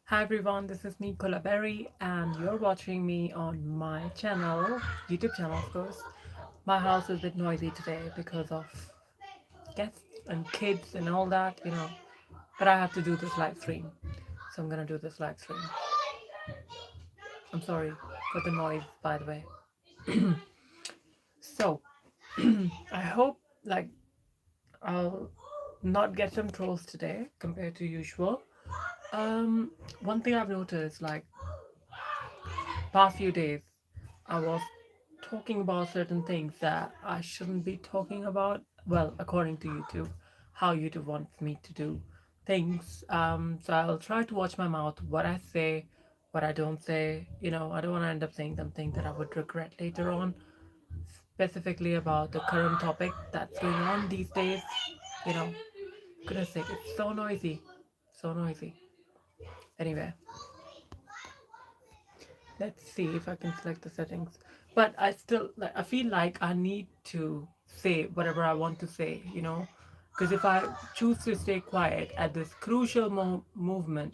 Hi everyone, this is me Berry, and you're watching me on my channel, YouTube channel of course. My house is a bit noisy today because of guests and kids and all that, but I have to do this live stream. So I'm gonna do this live stream. I'm sorry for the noise, by the way. So I hope like I'll not get some trolls today compared to usual. Um, One thing I've noticed like past few days, I was talking about certain things that I shouldn't be talking about. Well, according to YouTube, how YouTube wants me to do things. So I'll try to watch my mouth, what I say, what I don't say. I don't want to end up saying something that I would regret later on, specifically about the current topic that's going on these days. You know, goodness sake, it's so noisy. So noisy. Anyway, let's see if I can select the settings. But I still like I feel like I need to say whatever I want to say, because if I choose to stay quiet at this crucial moment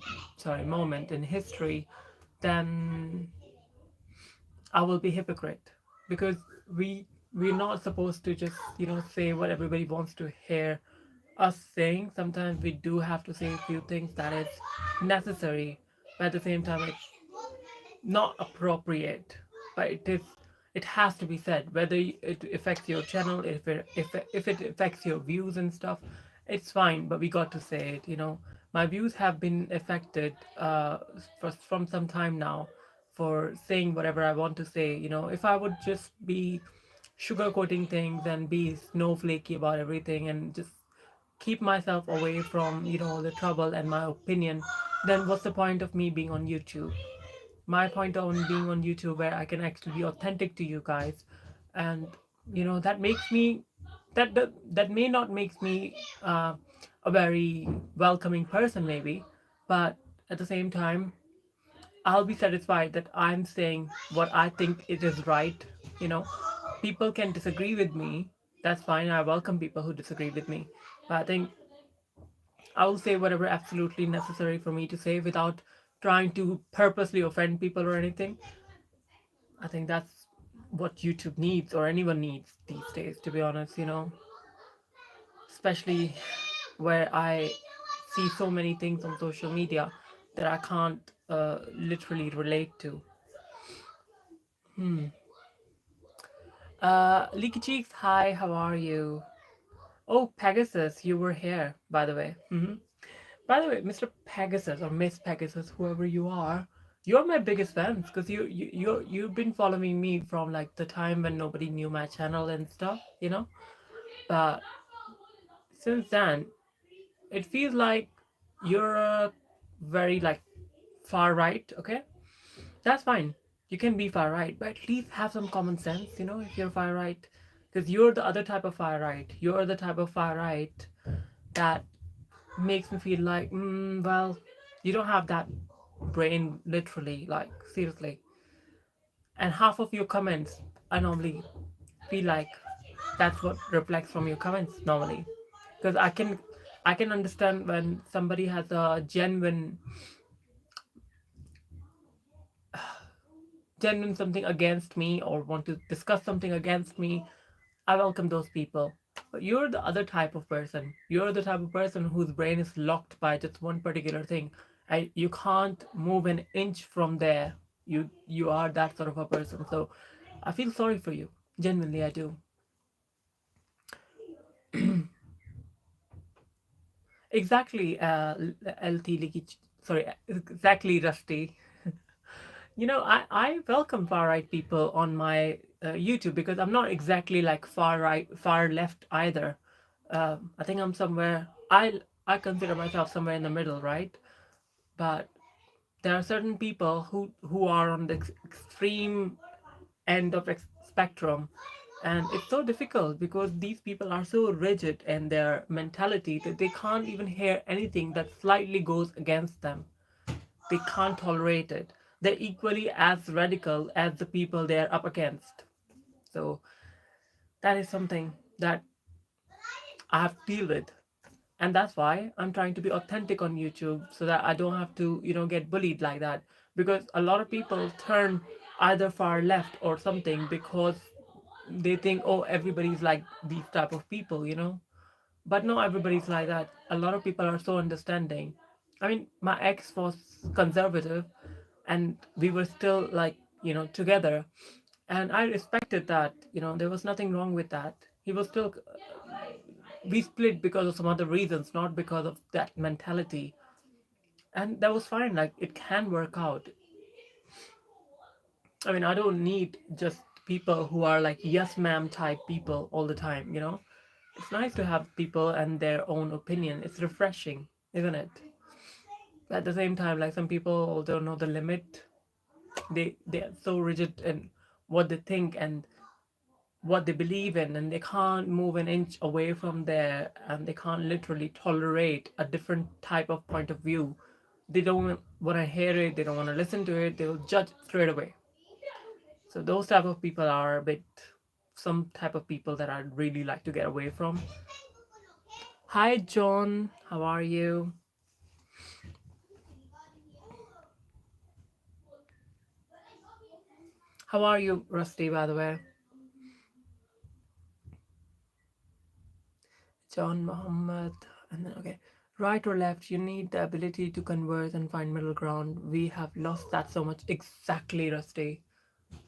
in history, then I will be hypocrite because we're not supposed to just say what everybody wants to hear us saying. Sometimes we do have to say a few things that is necessary, but at the same time it's not appropriate, but it has to be said whether it affects your channel, if it affects your views and stuff. It's fine, but we got to say it. My views have been affected from some time now for saying whatever I want to say. If I would just be sugarcoating things and be snowflakey about everything and just keep myself away from the trouble and my opinion, then what's the point of me being on YouTube? My point on being on YouTube where I can actually be authentic to you guys, and that makes me that may not makes me a very welcoming person maybe, but at the same time I'll be satisfied that I'm saying what I think it is right. you know People can disagree with me, that's fine. I welcome people who disagree with me, but I think I will say whatever absolutely necessary for me to say without trying to purposely offend people or anything. I think that's what YouTube needs or anyone needs these days, to be honest, especially where I see so many things on social media that I can't literally relate to. Leaky Cheeks, hi, how are you? Oh, Pegasus, you were here, by the way. By the way, Mr. Pegasus or Miss Pegasus, whoever you are, you're my biggest fans because you've been following me from like the time when nobody knew my channel and stuff. But since then, it feels like you're a very like far right. Okay, that's fine. You can be far right, but at least have some common sense. If you're far right, because you're the other type of far right. You're the type of far right that makes me feel like, well, you don't have that brain, literally, like seriously. And half of your comments, I normally feel like that's what reflects from your comments normally, because I can understand when somebody has a genuine something against me or want to discuss something against me. I welcome those people. But you're the other type of person. You're the type of person whose brain is locked by just one particular thing. You can't move an inch from there. You are that sort of a person. So I feel sorry for you. Genuinely, I do. Exactly, LT Leaky. Sorry, exactly, Rusty. I welcome far right people on my YouTube because I'm not exactly like far right, far left either. I think I'm somewhere. I consider myself somewhere in the middle, right? But there are certain people who are on the extreme end of spectrum, and it's so difficult because these people are so rigid in their mentality that they can't even hear anything that slightly goes against them. They can't tolerate it. They're equally as radical as the people they're up against. So that is something that I have to deal with. And that's why I'm trying to be authentic on YouTube so that I don't have to, get bullied like that. Because a lot of people turn either far left or something because they think, oh, everybody's like these type of people. But no, everybody's like that. A lot of people are so understanding. I mean, my ex was conservative and we were still like, together. And I respected that. There was nothing wrong with that. He was still, we split because of some other reasons, not because of that mentality. And that was fine. Like, it can work out. I mean, I don't need just people who are like yes ma'am type people all the time. It's nice to have people and their own opinion. It's refreshing, isn't it? But at the same time, like some people don't know the limit. They are so rigid in what they think and what they believe in, and they can't move an inch away from there, and they can't literally tolerate a different type of point of view. They don't want to hear it, they don't want to listen to it, they'll judge straight away. So those type of people are a bit, some type of people that I'd really like to get away from. Hi John, how are you? How are you, Rusty, by the way? John Muhammad. And then, okay. Right or left, you need the ability to converse and find middle ground. We have lost that so much. Exactly, Rusty.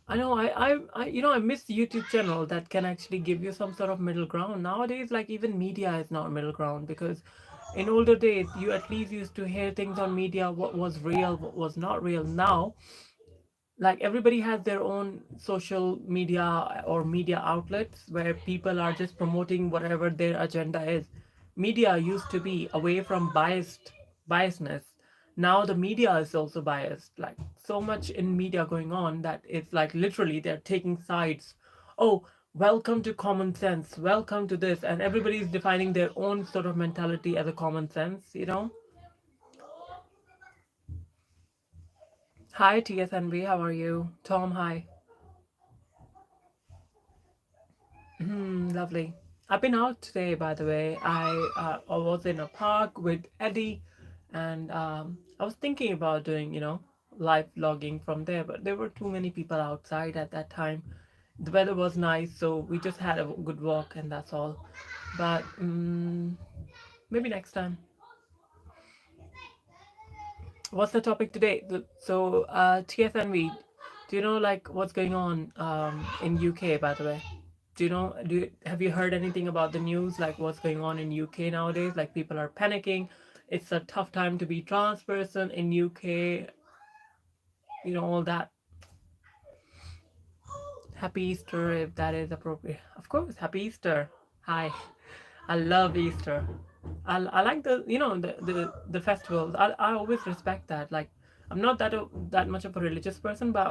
I know. I miss YouTube channel that can actually give you some sort of middle ground. Nowadays, like even media is not middle ground because in older days, you at least used to hear things on media, what was real, what was not real. Now, like everybody has their own social media or media outlets where people are just promoting whatever their agenda is. Media used to be away from biasness. Now the media is also biased, like so much in media going on that it's like literally they're taking sides. Oh, welcome to common sense, welcome to this, and everybody's defining their own sort of mentality as a common sense. Hi TSNB, how are you? Tom, hi. Lovely. I've been out today, by the way. I was in a park with Eddie, and I was thinking about doing, live vlogging from there, but there were too many people outside at that time. The weather was nice, so we just had a good walk, and that's all. But maybe next time. What's the topic today? TFNV, do you know like what's going on in UK, by the way? Have you heard anything about the news, like what's going on in UK nowadays? Like people are panicking. It's a tough time to be trans person in UK, all that. Happy Easter if that is appropriate. Of course, happy Easter. Hi. I love Easter. I like the festivals. I always respect that. Like I'm not that much of a religious person, but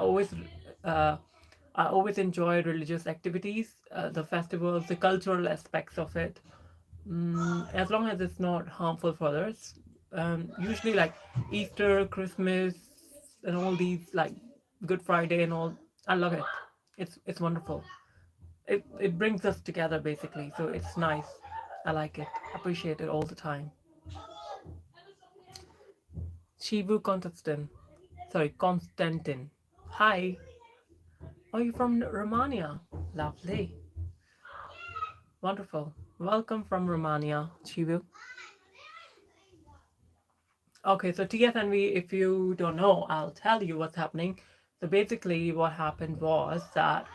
uh I always enjoy religious activities, the festivals, the cultural aspects of it. As long as it's not harmful for others. Usually like Easter, Christmas, and all these like Good Friday and all. I love it. It's wonderful. It brings us together basically. So it's nice. I like it. Appreciate it all the time. Shivu Constantin. Sorry, Constantin. Hi. Are you from Romania? Lovely. Wonderful. Welcome from Romania, Shivu. Okay, so TFNV, if you don't know, I'll tell you what's happening. So basically, what happened was that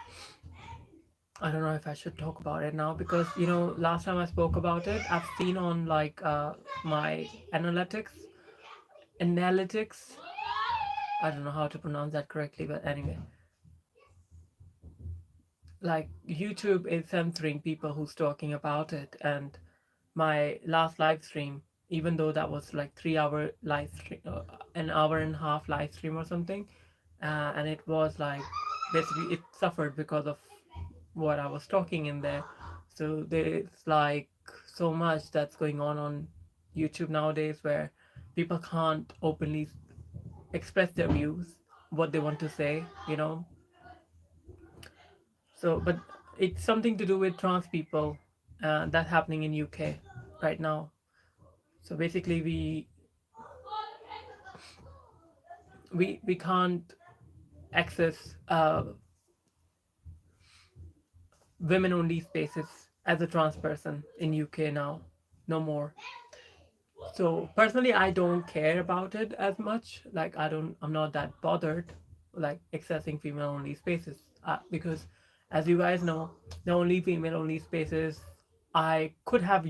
I don't know if I should talk about it now because last time I spoke about it, I've seen on like my analytics. I don't know how to pronounce that correctly, but anyway, like YouTube is censoring people who's talking about it, and my last live stream, even though that was like 3 hour live stream, an hour and a half live stream or something, and it was like basically it suffered because of what I was talking in there. So there's like so much that's going on YouTube nowadays where people can't openly express their views, what they want to say. So, but it's something to do with trans people that's happening in UK right now. So basically, we can't access women only spaces as a trans person in UK now, no more. So personally, I don't care about it as much. Like I'm not that bothered, like accessing female only spaces, because, as you guys know, the only female only spaces I could have,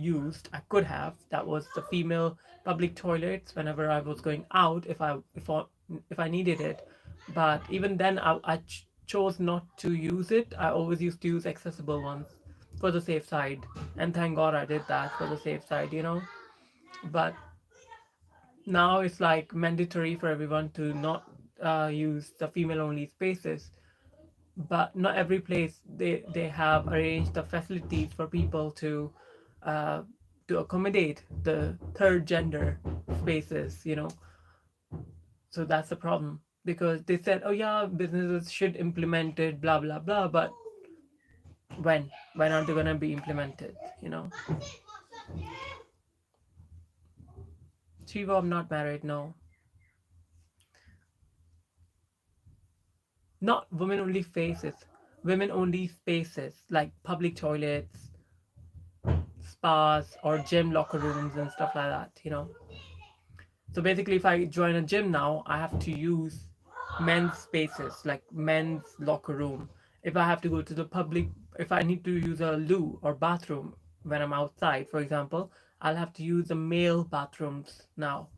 that was the female public toilets whenever I was going out, if I needed it. But even then, I chose not to use it. I always used to use accessible ones for the safe side, and thank God I did that for the safe side, you know. But now it's like mandatory for everyone to not use the female only spaces, but not every place they have arranged the facilities for people uh, to accommodate the third gender spaces, you know. So that's the problem, because they said, oh yeah, businesses should implement it, blah blah blah, but when aren't they gonna be implemented, you know? Shiva, I'm not married, no. Not women only faces, women only spaces like public toilets, spas, or gym locker rooms and stuff like that, you know. So basically, if I join a gym now, I have to use men's spaces like men's locker room. If I have to go to the public, if I need to use a loo or bathroom when I'm outside, for example, I'll have to use the male bathrooms now.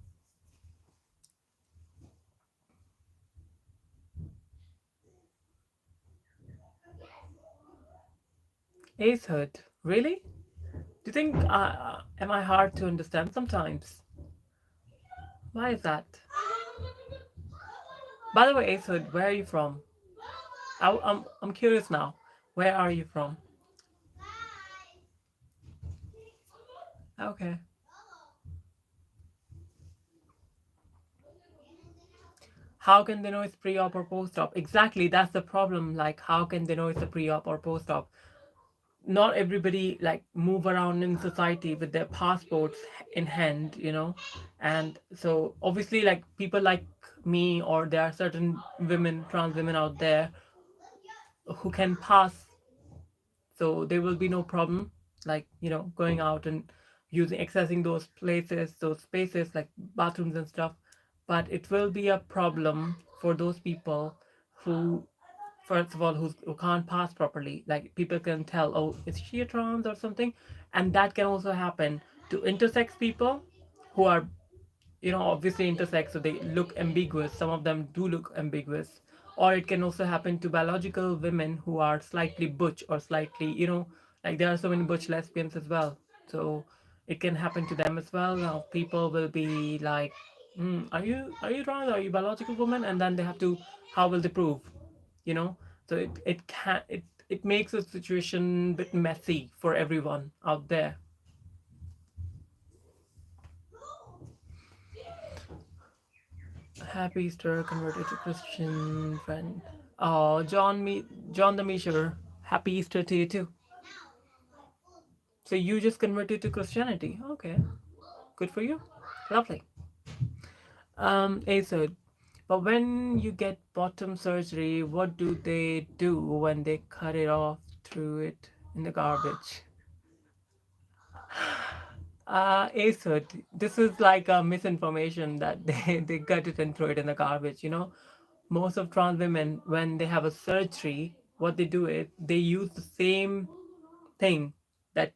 Acehood, really? Do you think am I hard to understand sometimes? Why is that? By the way, Acehood, where are you from? I'm curious now. Where are you from? Okay. How can they know it's pre-op or post-op? Exactly, that's the problem. Like, how can they know it's a pre-op or post-op? Not everybody like move around in society with their passports in hand, you know. And so obviously, like people like me, or there are certain women, trans women out there who can pass, so there will be no problem, like, you know, going out and using accessing those places, those spaces like bathrooms and stuff. But it will be a problem for those people who, first of all, who can't pass properly. Like people can tell, oh, is she a trans or something? And that can also happen to intersex people who are, you know, obviously intersex, so they look ambiguous. Some of them do look ambiguous. Or it can also happen to biological women who are slightly butch, or slightly, you know, like there are so many butch lesbians as well. So it can happen to them as well. Now people will be like, are you trans, are you biological woman? And then they have to, how will they prove, you know? So it makes the situation a bit messy for everyone out there. Happy Easter, converted to Christian friend. Oh, John the Misher. Happy Easter to you too. So you just converted to Christianity. Okay, good for you. Lovely. Asad. But when you get bottom surgery, what do they do when they cut it off, throw it in the garbage? Asad, this is like a misinformation that they cut it and throw it in the garbage, you know? Most of trans women, when they have a surgery, what they do is they use the same thing that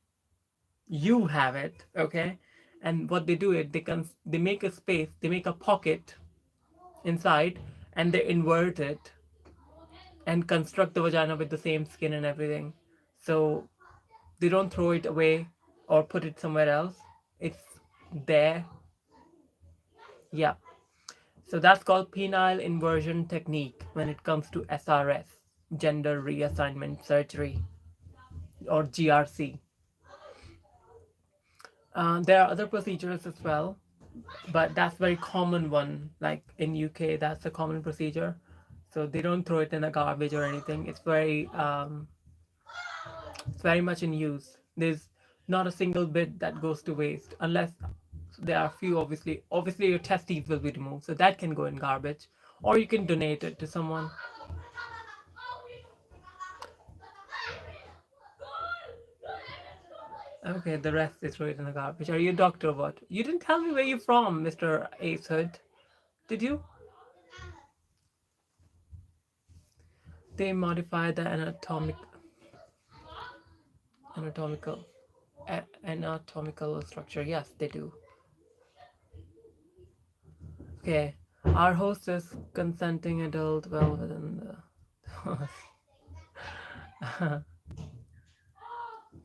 you have it, okay? And what they do is they make a space, they make a pocket inside, and they invert it and construct the vagina with the same skin and everything. So they don't throw it away or put it somewhere else. It's there. Yeah. So that's called penile inversion technique when it comes to SRS, gender reassignment surgery, or GRC. There are other procedures as well, but that's very common one. Like in UK, that's a common procedure. So they don't throw it in the garbage or anything. It's very much in use. There's not a single bit that goes to waste, unless So there are a few, obviously your testes will be removed, so that can go in garbage, or you can donate it to someone. Okay, the rest is throw it in the garbage. Are you a doctor or what? You didn't tell me where you're from, Mr. Ace Hood. Did you? They modify the anatomical anatomical structure. Yes, they do. Okay. Our host is consenting adult well within the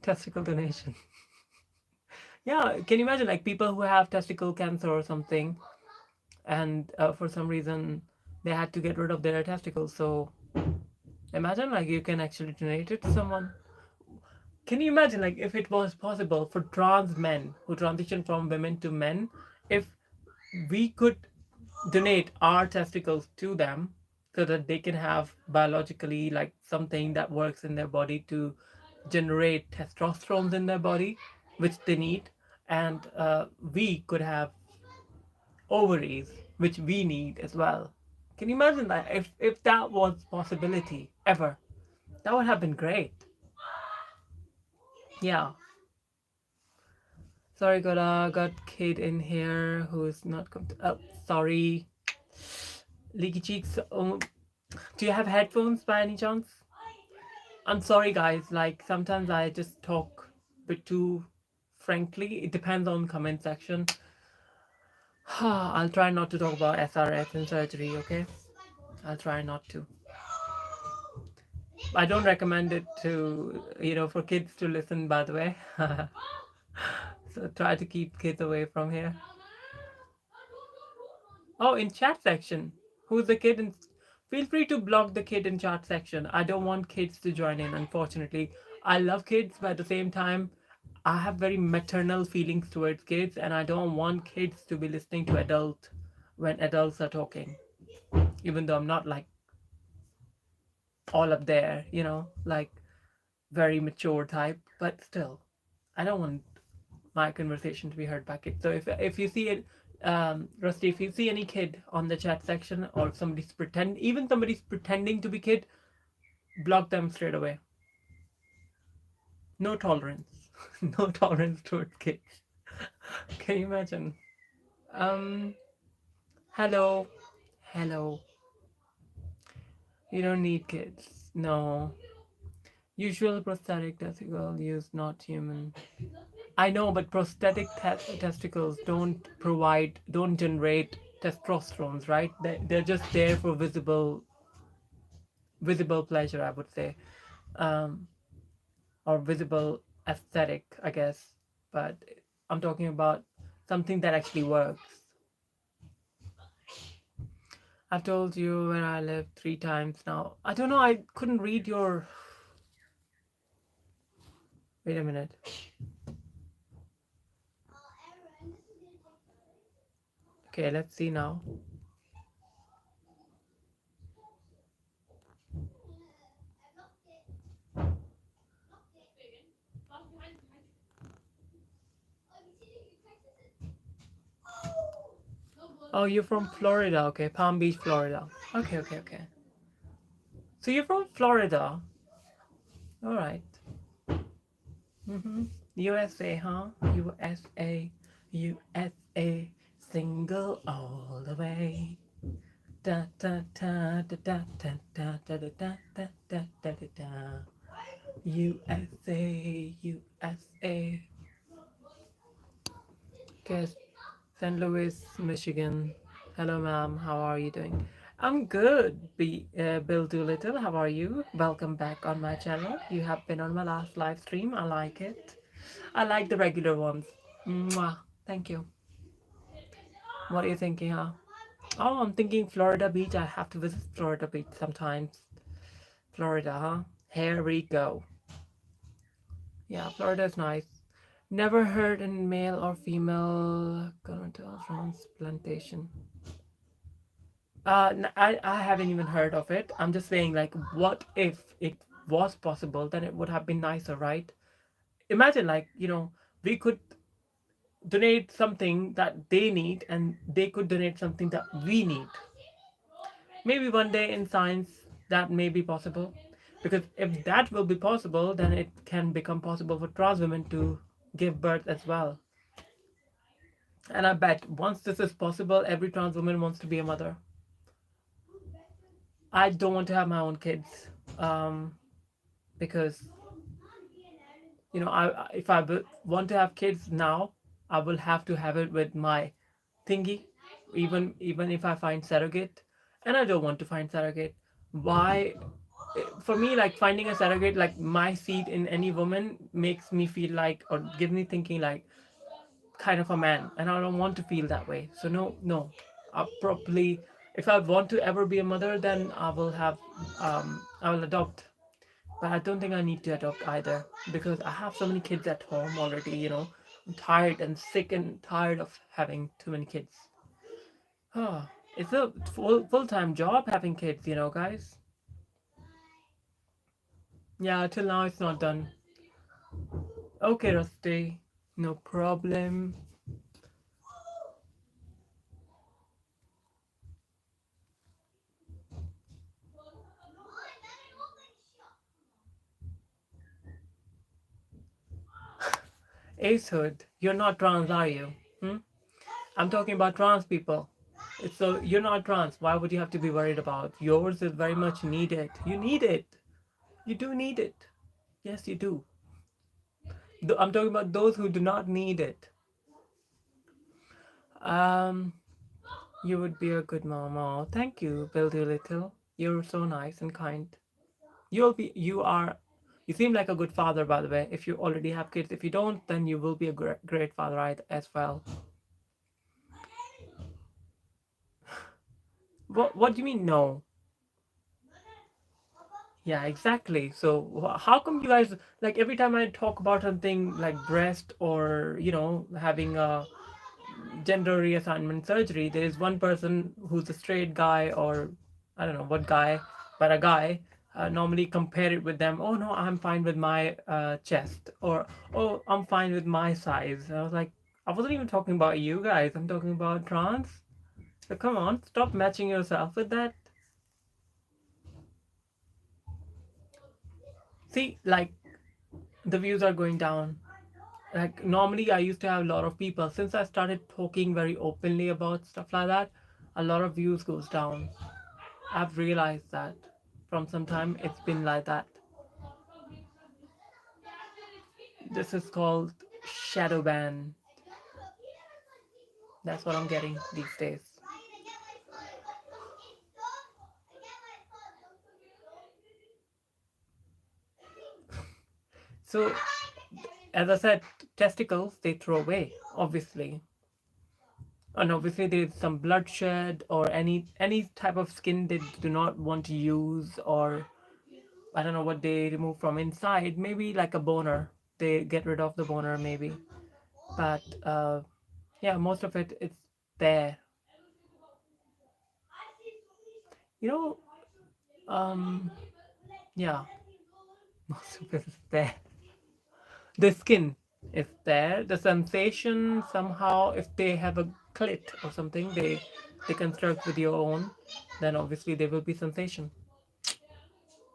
testicle donation. Yeah, can you imagine like people who have testicle cancer or something, and for some reason they had to get rid of their testicles. So imagine like you can actually donate it to someone. Can you imagine like if it was possible for trans men who transition from women to men, if we could donate our testicles to them so that they can have biologically like something that works in their body to generate testosterone in their body, which they need, and we could have ovaries, which we need as well. Can you imagine that if that was possibility ever? That would have been great. Yeah. Sorry, got kid in here who's not come to. Oh, sorry. Leaky cheeks. Do you have headphones by any chance? I'm sorry, guys. Like sometimes I just talk a bit too frankly. It depends on comment section. I'll try not to talk about SRS and surgery. Okay, I'll try not to. I don't recommend it to for kids to listen. By the way, so try to keep kids away from here. Oh, in chat section, who's the kid? Feel free to block the kid in chat section. I don't want kids to join in. Unfortunately, I love kids, but at the same time, I have very maternal feelings towards kids, and I don't want kids to be listening to adult when adults are talking. Even though I'm not like all up there, like very mature type, but still, I don't want my conversation to be heard by kids. So if you see it, Rusty, if you see any kid on the chat section or somebody's pretending to be kid, block them straight away. No tolerance, no tolerance towards kids. Can you imagine? Hello, hello. You don't need kids. No. Usual prosthetic testicle used, not human. I know, but prosthetic testicles don't generate testosterone, right? They're just there for visible pleasure, I would say, um, or visible aesthetic, I guess. But I'm talking about something that actually works. I've told you where I live 3 times now. I don't know. I couldn't read your. Wait a minute. Okay, let's see now. Oh, you're from Florida. Okay, Palm Beach, Florida. Okay, okay, okay. So you're from Florida. All right. USA, huh? USA, USA, single all the way. Da da da da da da da da da da da da da da da. USA, USA. Guess St. Louis, Michigan. Hello, ma'am. How are you doing? I'm good. Bill Doolittle, how are you? Welcome back on my channel. You have been on my last live stream. I like it. I like the regular ones. Mwah. Thank you. What are you thinking, huh? Oh, I'm thinking Florida Beach. I have to visit Florida Beach sometimes. Florida, huh? Here we go. Yeah, Florida is nice. Never heard in male or female genital transplantation. I haven't even heard of it. I'm just saying, like, what if it was possible? Then it would have been nicer, right? Imagine, like, we could donate something that they need, and they could donate something that we need. Maybe one day in science that may be possible, because if that will be possible, then it can become possible for trans women to give birth as well. And I bet once this is possible, every trans woman wants to be a mother. I don't want to have my own kids, because if I want to have kids now, I will have to have it with my thingy, even if I find surrogate, and I don't want to find surrogate. Why? For me, like finding a surrogate, like my seed in any woman, makes me feel like, or give me thinking like kind of a man, and I don't want to feel that way. So no, no, I probably, if I want to ever be a mother, then I will adopt. But I don't think I need to adopt either, because I have so many kids at home already. I'm tired and sick and tired of having too many kids. Oh, it's a full-time job having kids, guys. Yeah, till now it's not done. Okay, Rusty, no problem. Acehood, you're not trans, are you? Hmm? I'm talking about trans people. So you're not trans. Why would you have to be worried about? Yours is very much needed. You need it. You do need it. Yes, you do. I'm talking about those who do not need it. Um, you would be a good mom. Oh, thank you, Bill Doolittle. You're so nice and kind. You seem like a good father, by the way. If you already have kids, if you don't, then you will be a great father as well. What do you mean no? Yeah, exactly. So how come you guys, like, every time I talk about something like breast, or having a gender reassignment surgery, there is one person who's a straight guy, or I don't know what guy, but a guy, normally compare it with them. Oh no, I'm fine with my chest, or oh, I'm fine with my size. And I was like, I wasn't even talking about you guys. I'm talking about trans. So come on, stop matching yourself with that. See, like, the views are going down. Like, normally I used to have a lot of people. Since I started talking very openly about stuff like that, a lot of views goes down. I've realized that from some time it's been like that. This is called shadow ban. That's what I'm getting these days. So, as I said, testicles they throw away, obviously. And obviously there's some bloodshed, or any type of skin they do not want to use, or I don't know what they remove from inside. Maybe like a boner. They get rid of the boner, maybe. But yeah, most of it's there. You know, um, yeah, most of it is there. The skin is there. The sensation somehow, if they have a clit or something, they construct with your own, then obviously there will be sensation.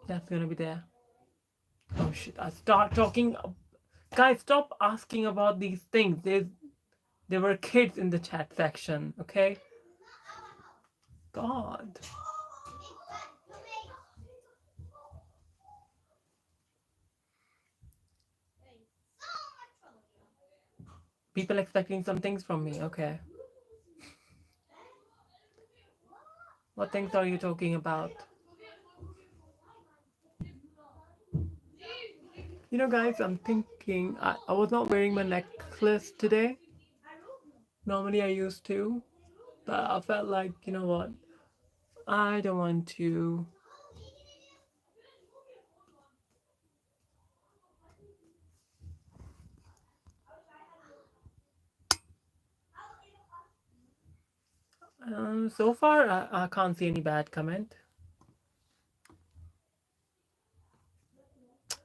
That's gonna be there. Oh shit! I start talking. Guys, stop asking about these things. There were kids in the chat section. Okay. God. People expecting some things from me. Okay. What things are you talking about? Guys, I'm thinking I was not wearing my necklace today. Normally I used to, but I felt like, you know what? I don't want to. So far, I can't see any bad comment.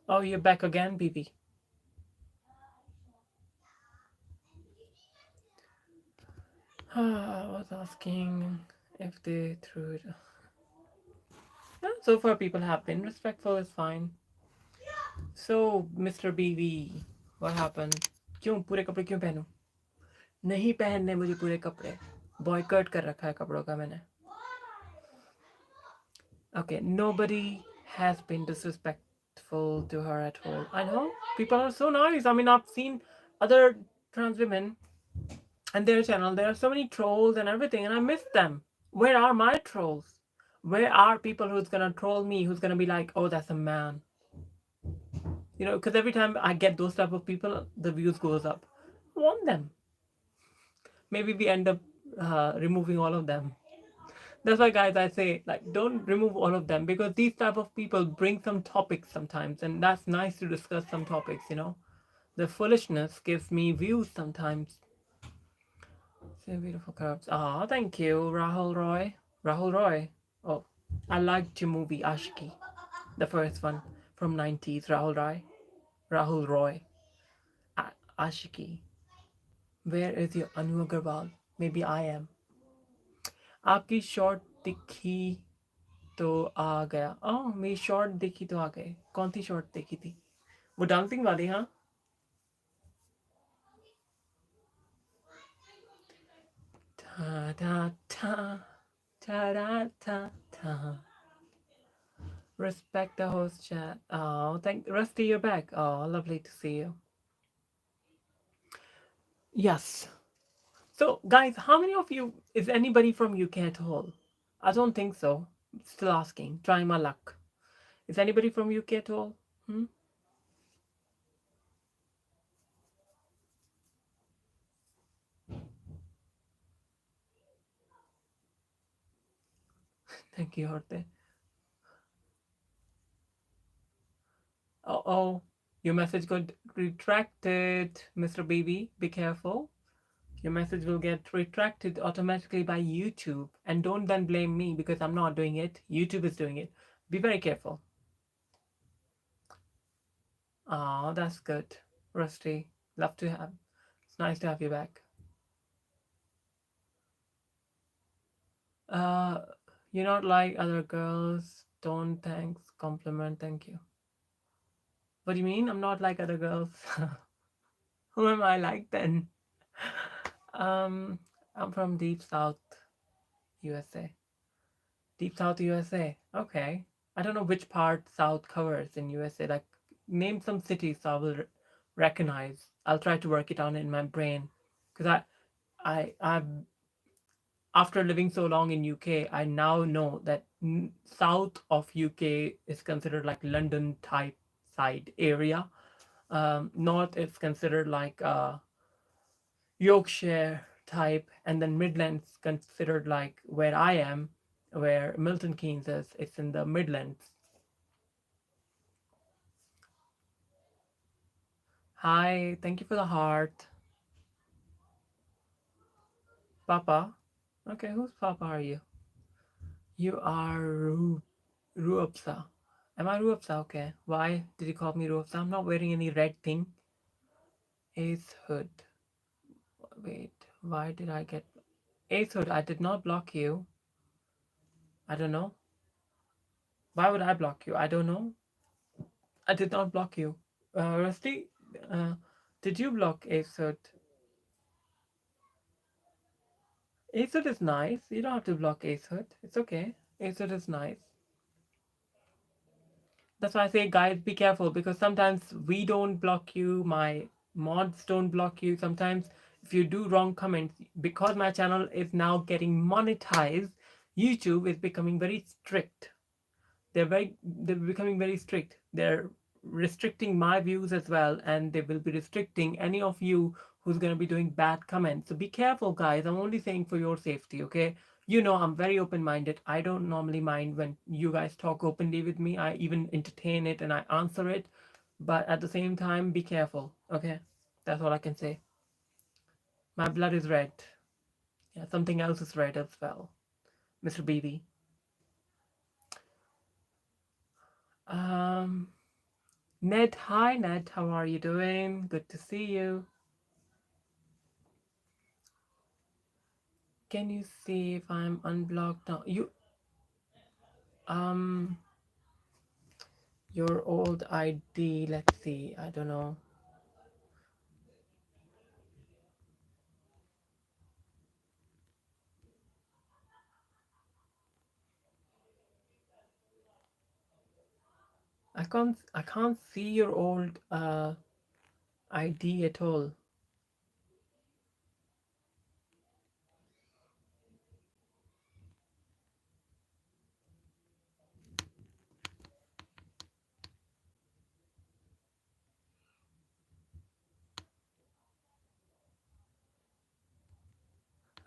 Oh, you're back again, BB. I was asking if they threw it. Yeah, so far people have been respectful, is fine. So, Mr. BV, what happened? क्यों पूरे कपड़े क्यों पहनूं? नहीं पहनने मुझे पूरे कपड़े. Boycott कर रखा है कपड़ों का मैंने. Okay, nobody has been disrespectful to her at all. I know people are so nice. I mean, I've seen other trans women and their channel. There are so many trolls and everything, and I miss them. Where are my trolls? Where are people who's gonna troll me? Who's gonna be like, "Oh, that's a man," you know? Because every time I get those type of people, the views goes up. I want them. Maybe we end up removing all of them. That's why, guys, I say like don't remove all of them because these type of people bring some topics sometimes, and that's nice to discuss some topics. You know, the foolishness gives me views sometimes. So beautiful curves. Ah, thank you, Rahul Roy. Rahul Roy. Oh, I liked your movie Ashki, the first one from 90s. Rahul Roy. Rahul Roy. Ashiki. Where is your Anu Agarwal? Maybe I am. आपकी short दिखी तो आ गया. ओह, मेरी short देखी तो आ गए. कौन सी short देखी थी? वो डांसिंग वाली. हाँ. Ta ta ta ta ta ta ta. Respect the host chat. Oh, thank Rusty, you're back. Oh, lovely to see you. Yes. So, guys, how many of you is anybody from UK at all? I don't think so. Still asking, trying my luck. Is anybody from UK at all? Hmm? Thank you, Horte. Oh, your message got retracted, Mr. Baby. Be careful. Your message will get retracted automatically by YouTube. And don't then blame me because I'm not doing it. YouTube is doing it. Be very careful. Oh, that's good. Rusty, love to have. It's nice to have you back. Uh, you're not like other girls. Don't thanks. Compliment. Thank you. What do you mean? I'm not like other girls. Who am I like then? Um, I'm from Deep South, USA. Deep South USA. Okay. I don't know which part South covers in USA. Like, name some cities so I will recognize. I'll try to work it out in my brain, because I after living so long in UK, I now know that south of UK is considered like London type side area. North is considered like Yorkshire type, and then Midlands considered like where I am, where Milton Keynes is. It's in the Midlands. Hi, thank you for the heart, Papa. Okay, whose Papa are you? You are Ruopsa. Am I Ruopsa? Okay. Why did you call me Ruopsa? I'm not wearing any red thing. Ace Hood. Wait, why did I get Ace Hood? I did not block you. I don't know. Why would I block you? I don't know. I did not block you. Rusty, uh, did you block Ace Hood? Ace Hood is nice. You don't have to block Ace Hood. It's okay. Ace Hood is nice. That's why I say, guys, be careful because sometimes we don't block you, my mods don't block you. Sometimes, if you do wrong comments, because my channel is now getting monetized, YouTube is becoming very strict. They're becoming very strict. They're restricting my views as well, and they will be restricting any of you who's going to be doing bad comments. So be careful, guys. I'm only saying for your safety, okay? You know, I'm very open minded. I don't normally mind when you guys talk openly with me. I even entertain it and I answer it. But at the same time, be careful, okay? That's all I can say. My blood is red. Yeah, something else is red as well, Mr. BB. Um, Ned, hi Ned, how are you doing? Good to see you. can you see if I'm unblocked now? Um your old ID, let's see. I don't know. I can't see your old ID at all.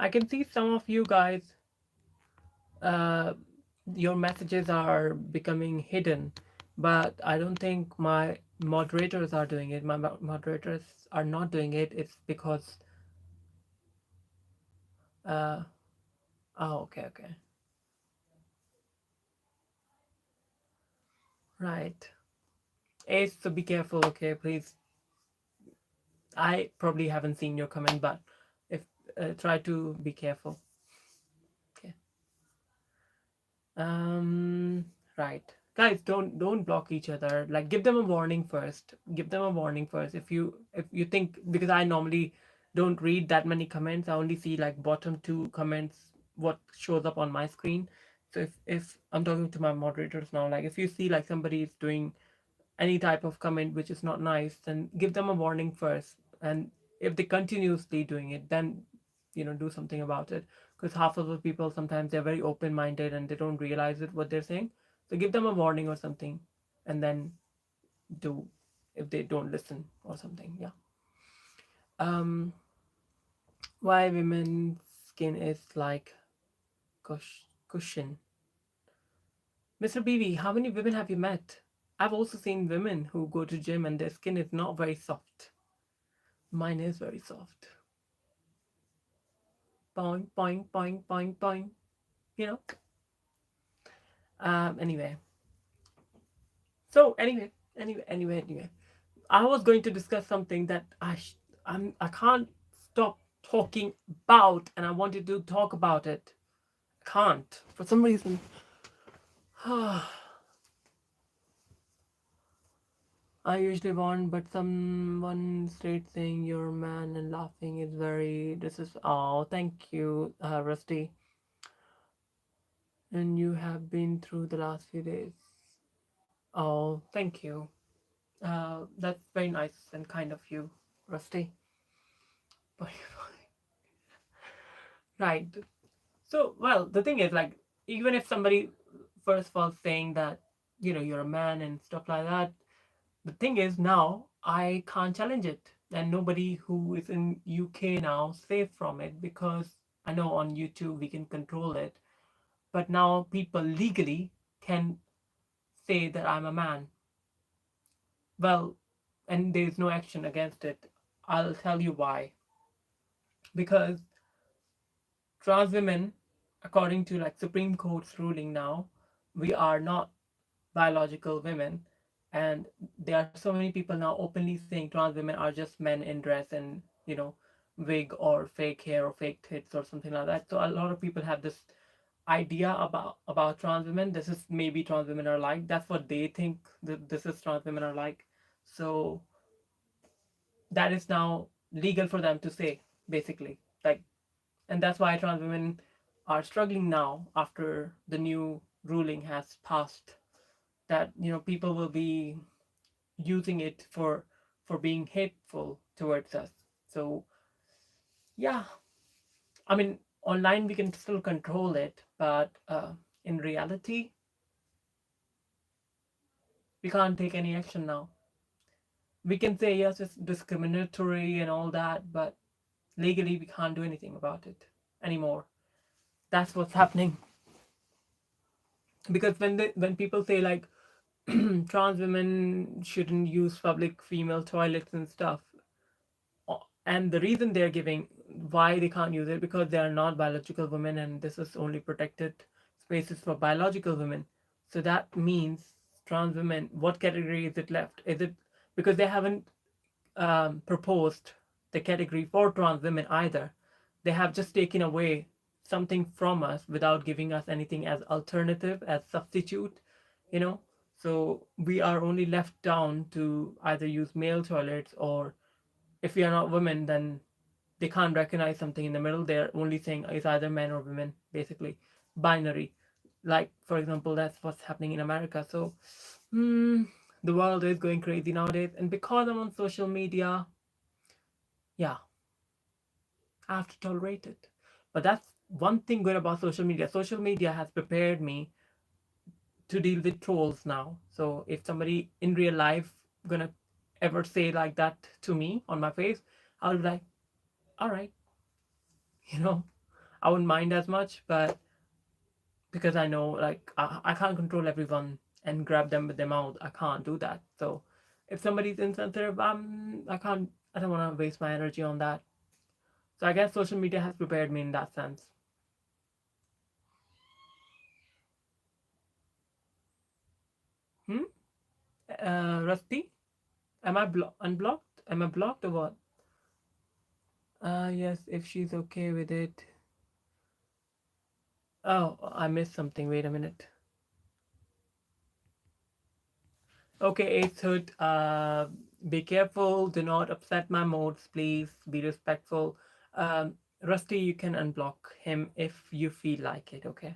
I can see some of you guys, uh, your messages are becoming hidden, but I don't think my moderators are doing it. My moderators are not doing it. It's because, uh, oh, okay, okay, right. Ace, so be careful, okay, please. I probably haven't seen your comment, but if try to be careful. Okay. Um, right. Guys, don't block each other. Like, give them a warning first. Give them a warning first. If you think, because I normally don't read that many comments. I only see like bottom two comments what shows up on my screen. So if I'm talking to my moderators now, like if you see like somebody is doing any type of comment which is not nice, then give them a warning first. And if they continuously doing it, then do something about it. Because half of the people sometimes they're very open minded and they don't realize it what they're saying. So give them a warning or something, and then do if they don't listen or something. Yeah. Um, why women's skin is like cushion. Mr. BB, how many women have you met? I've also seen women who go to gym and their skin is not very soft. Mine is very soft. Boing, boing, boing, boing, boing. You know? Anyway. So, anyway. I was going to discuss something that I can't stop talking about, and I wanted to talk about it. I can't. For some reason. I usually want, but someone straight saying you're a man and laughing is very. This is. Oh, thank you, Rusty. And you have been through the last few days. Oh, thank you. That's very nice and kind of you, Rusty. Right. So, well, the thing is, like, even if somebody first of all saying that, you're a man and stuff like that, the thing is now I can't challenge it. And nobody who is in UK now safe from it, because I know on YouTube we can control it. But now people legally can say that I'm a man. Well, and there's no action against it. I'll tell you why. Because trans women, according to like Supreme Court's ruling now, we are not biological women. And there are so many people now openly saying trans women are just men in dress and, wig or fake hair or fake tits or something like that. So a lot of people have this idea about trans women. This is maybe trans women are like. That's what they think that this is trans women are like. So that is now legal for them to say, basically. Like, and that's why trans women are struggling now after the new ruling has passed, that people will be using it for being hateful towards us. So yeah, I mean, online we can still control it, but in reality we can't take any action now. We can say yes, it's discriminatory and all that, but legally we can't do anything about it anymore. That's what's happening. Because when people say like trans women shouldn't use public female toilets and stuff, and the reason they're giving why they can't use it, because they are not biological women and this is only protected spaces for biological women. So that means trans women, what category is it left? Is it because they haven't proposed the category for trans women either? They have just taken away something from us without giving us anything as alternative, as substitute, you know. So we are only left down to either use male toilets, or if we are not women, then they can't recognize something in the middle. They're only saying it's either men or women, basically binary. Like, for example, that's what's happening in America. So the world is going crazy nowadays, and because I'm on social media, yeah, I have to tolerate it. But that's one thing good about social media. Social media has prepared me to deal with trolls now. So if somebody in real life gonna ever say like that to me on my face, I'll be like, all right, you know, I wouldn't mind as much. But because I know, like, I can't control everyone and grab them with their mouth. I can't do that. So if somebody's insensitive, I don't want to waste my energy on that. So I guess social media has prepared me in that sense. Hmm? Rusty? Am I unblocked? Am I blocked or what? Yes, if she's okay with it. Oh, I missed something. Wait a minute. Okay, Ace Hood, be careful. Do not upset my modes, please. Be respectful. Rusty, you can unblock him if you feel like it, okay?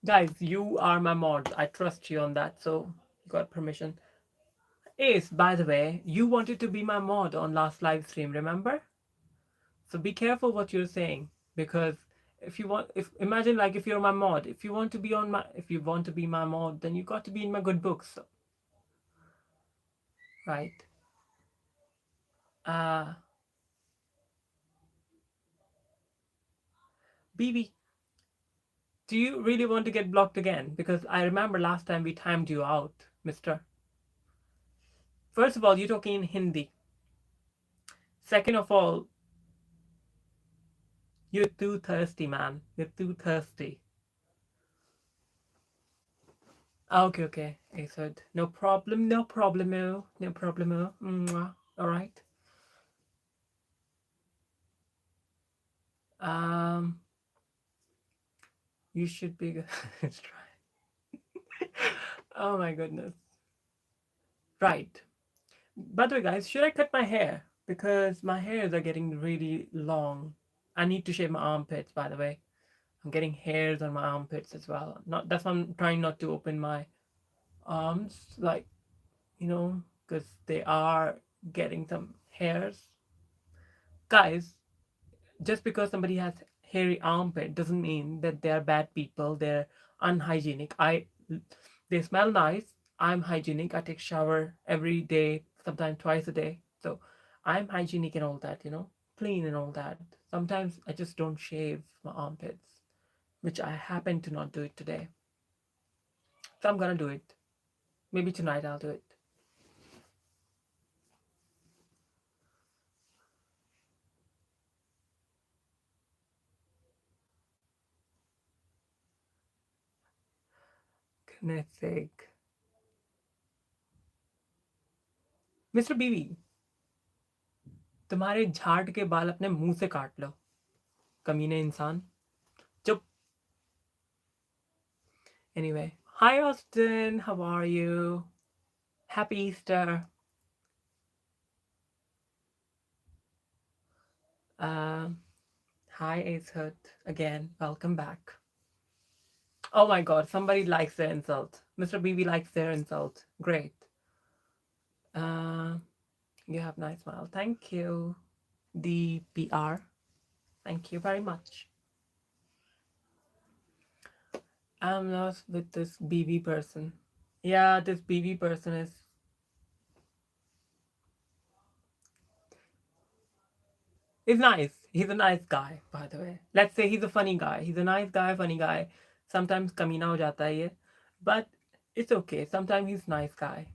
Guys, you are my mod. I trust you on that, so you got permission. Ace, by the way, you wanted to be my mod on last live stream, remember? So be careful what you're saying, because if you want, if imagine, like, if you're my mod, if you want to be on my, if you want to be my mod, then you got to be in my good books, right? Uh, BB, do you really want to get blocked again? Because I remember last time we timed you out, Mister. First of all, you're talking in Hindi. Second of all, you're too thirsty, man. You're too thirsty. Okay, okay. I said no problem, no problemo, no problemo. All right. Um, you should be good. Let's try. Oh my goodness. Right. By the way, guys, should I cut my hair? Because my hairs are getting really long. I need to shave my armpits, by the way. I'm getting hairs on my armpits as well. Not that's why I'm trying not to open my arms, like, because they are getting some hairs. Guys, just because somebody has hairy armpit doesn't mean that they are bad people. They're unhygienic. They smell nice. I'm hygienic. I take shower every day, sometimes twice a day. So I'm hygienic and all that, clean and all that. Sometimes I just don't shave my armpits, which I happen to not do it today. So I'm gonna do it. Maybe tonight I'll do it. Goodness sake. Mister बीवी, तुम्हारे झाड़ के बाल अपने मुंह से काट लो, कमीने इंसान. चुप. Anyway, hi Austin, how are you? Happy Easter. Hi Ace Hood, again, welcome back. Oh my god, somebody likes their insult. Mr. BB likes their insult. Great. You have nice smile. Thank you. DPR. Thank you very much. I'm lost with this BB person. Yeah, this BB person is. He's nice. He's a nice guy, by the way. Let's say he's a funny guy. He's a nice guy, funny guy. Sometimes kamina ho jata hai ye. But it's okay. Sometimes he's nice guy.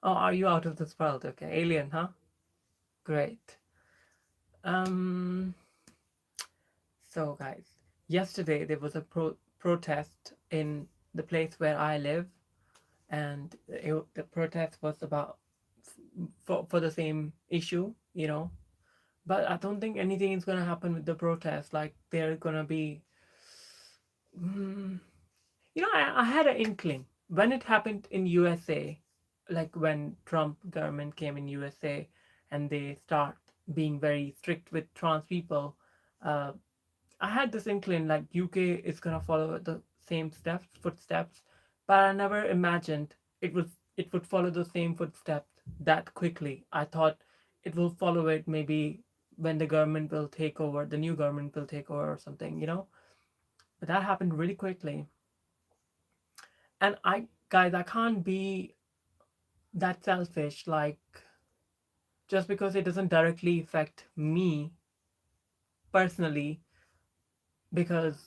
Oh, are you out of this world? Okay. Alien, huh? Great. So guys, yesterday there was a protest in the place where I live, and the protest was about for the same issue, you know. But I don't think anything is gonna happen with the protest. Like they're gonna be, mm, you know, I had an inkling when it happened in USA, like when Trump government came in USA, and they start being very strict with trans people. Uh, I had this inkling like UK is gonna follow the same footsteps, but I never imagined it would follow the same footsteps that quickly. I thought it will follow it maybe when the government will take over, the new government will take over or something, you know. But that happened really quickly, and I can't be that selfish. Like just because it doesn't directly affect me personally, because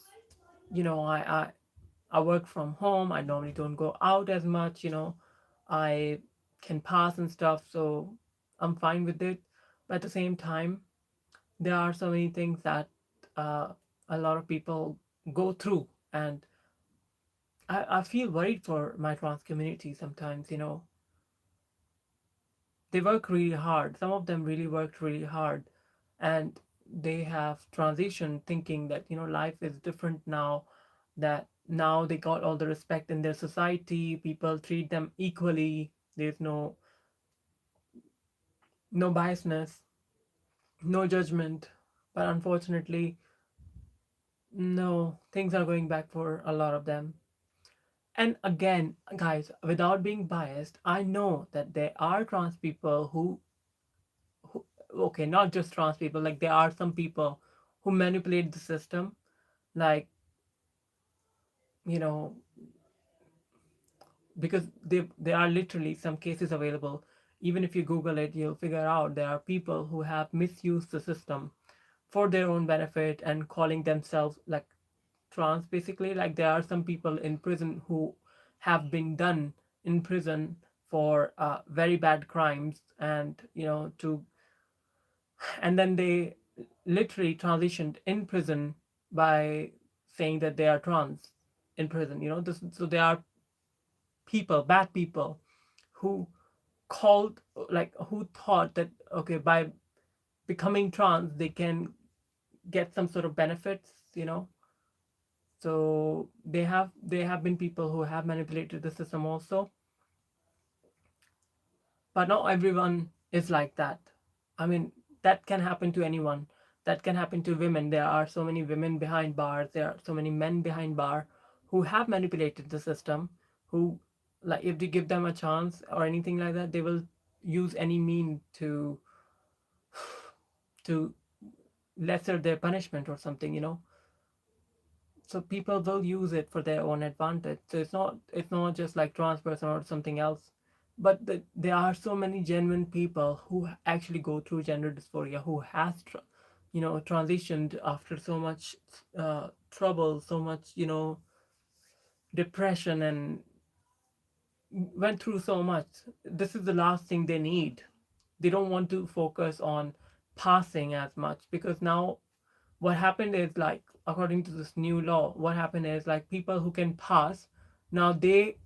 you know I work from home. I normally don't go out as much, you know. I can pass and stuff, so I'm fine with it. But at the same time, there are so many things that uh, a lot of people go through, and I feel worried for my trans community sometimes, you know. They work really hard. Some of them really worked really hard, and they have transitioned thinking that, you know, life is different now, that now they got all the respect in their society, people treat them equally, there's no biasness, no judgment. But unfortunately, no, things are going back for a lot of them. And again, guys, without being biased, I know that there are trans people who, okay, not just trans people, like there are some people who manipulate the system, like, you know, because there are literally some cases available. Even if you Google it, you'll figure out there are people who have misused the system for their own benefit and calling themselves like trans, basically. Like there are some people in prison who have been done in prison for very bad crimes, and you know, to and then they literally transitioned in prison by saying that they are trans in prison, you know. So there are people, bad people, who called, like who thought that okay, by becoming trans they can get some sort of benefits, you know. So they have been people who have manipulated the system also. But not everyone is like that. I mean, that can happen to anyone. That can happen to women. There are so many women behind bars. There are so many men behind bar who have manipulated the system. Who, like, if they give them a chance or anything like that, they will use any mean to lesser their punishment or something. You know, so people will use it for their own advantage. So it's not just like trans person or something else, but there are so many genuine people who actually go through gender dysphoria, who has you know, transitioned after so much trouble, so much, you know, depression, and went through so much. This is the last thing they need. They don't want to focus on passing as much, because now what happened is, like, according to this new law, what happened is, like, people who can pass now, they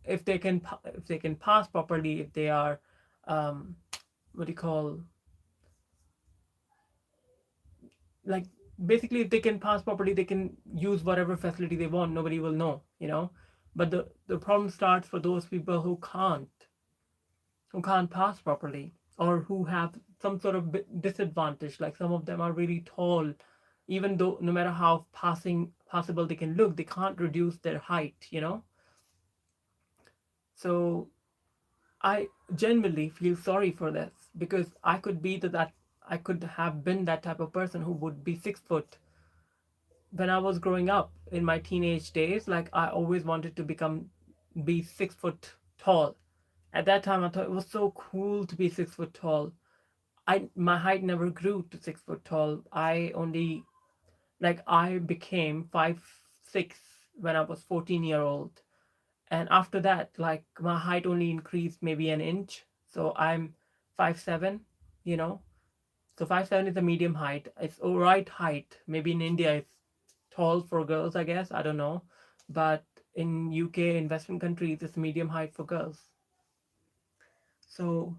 if they can pass properly, if they are what do you call, like, basically if they can pass properly, they can use whatever facility they want, nobody will know, you know. But the problem starts for those people who can't pass properly, or who have some sort of disadvantage. Like some of them are really tall, even though no matter how passing possible they can look, they can't reduce their height, you know. So I genuinely feel sorry for this, because I could be that I could have been that type of person who would be 6 foot when I was growing up in my teenage days. Like I always wanted to be 6 foot tall. At that time, I thought it was so cool to be 6 foot tall. My height never grew to 6 foot tall. I became 5'6" when I was 14-year-old, and after that, like my height only increased maybe an inch. So I'm 5'7", you know. So 5'7" is a medium height. It's alright height. Maybe in India it's tall for girls, I guess. I don't know, but in UK, in Western countries, it's medium height for girls. So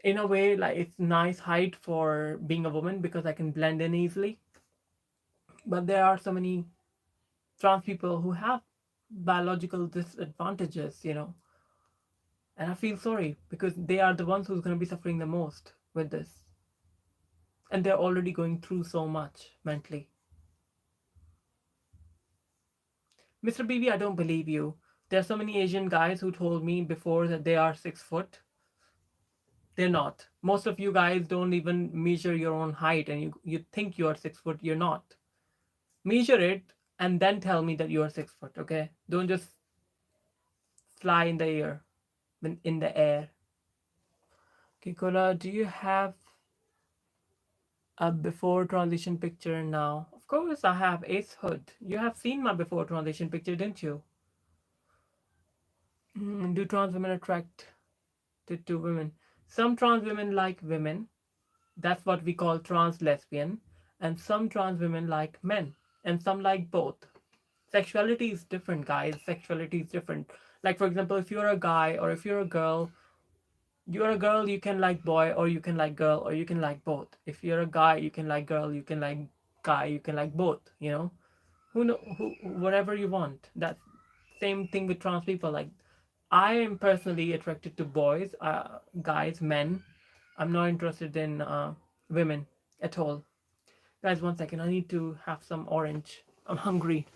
in a way, like, it's nice height for being a woman because I can blend in easily. But there are so many trans people who have biological disadvantages, and I feel sorry because they are the ones who's going to be suffering the most with this, and they're already going through so much mentally. Mr. BB, I don't believe you. There are so many Asian guys who told me before that they are 6 foot. They're not. Most of you guys don't even measure your own height, and you think you are 6 foot. You're not. Measure it and then tell me that you are 6 foot. Okay? Don't just fly in the air. In the air. Okay, Kola, do you have a before transition picture now? Of course, I have Ace Hood. You have seen my before transition picture, didn't you? Do trans women attract to women? Some trans women like women. That's what we call trans lesbian. And some trans women like men. And some like both. Sexuality is different, guys. Sexuality is different. Like, for example, if you're a guy or if you're a girl, you can like boy, or you can like girl, or you can like both. If you're a guy, you can like girl, you can like guy, you can like both. Who know who whatever you want. That same thing with trans people. Like, I am personally attracted to boys, guys, men. I'm not interested in women at all. Guys, 1 second. I need to have some orange. I'm hungry.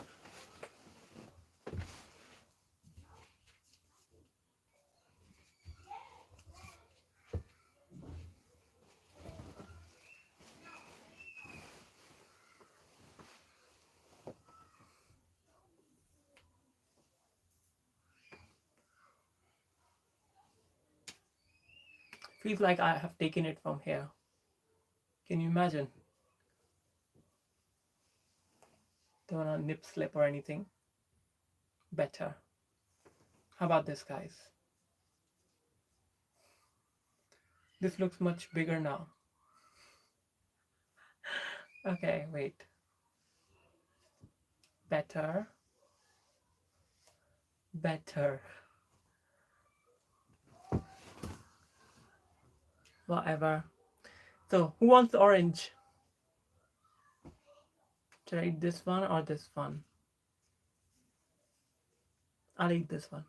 Feels like I have taken it from here. Can you imagine? Don't want to nip slip or anything. Better. How about this, guys? This looks much bigger now. Okay, wait. Better. Better. Whatever. So, who wants orange? Should I eat this one or this one? I'll eat this one.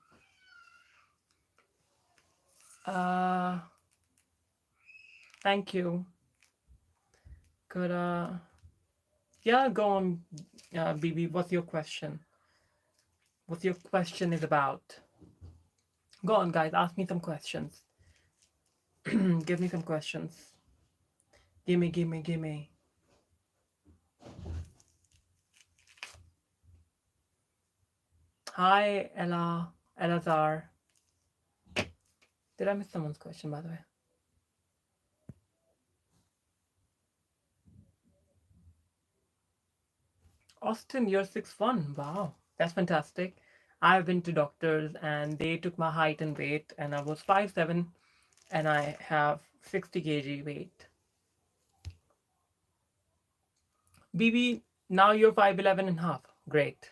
Uh, Thank you. Could yeah, go on, BB. What's your question? What your question is about? Go on, guys. Ask me some questions. Give me some questions. Gimme, gimme, gimme. Hi, Ella, Elazar. Did I miss someone's question, by the way? Austin, you're 6'1". Wow, that's fantastic. I've been to doctors and they took my height and weight, and I was 5'7", and I have 60 kg weight. BB, now you're 5'11 and a half. Great.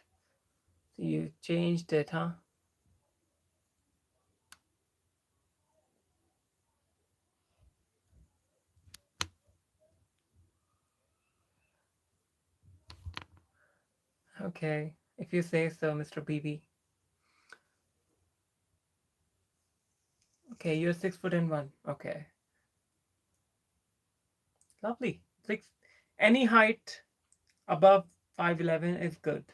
So you changed it, huh? Okay, if you say so, Mr. BB. Okay, you're 6'1". Okay. Lovely. Any height above 5'11 is good.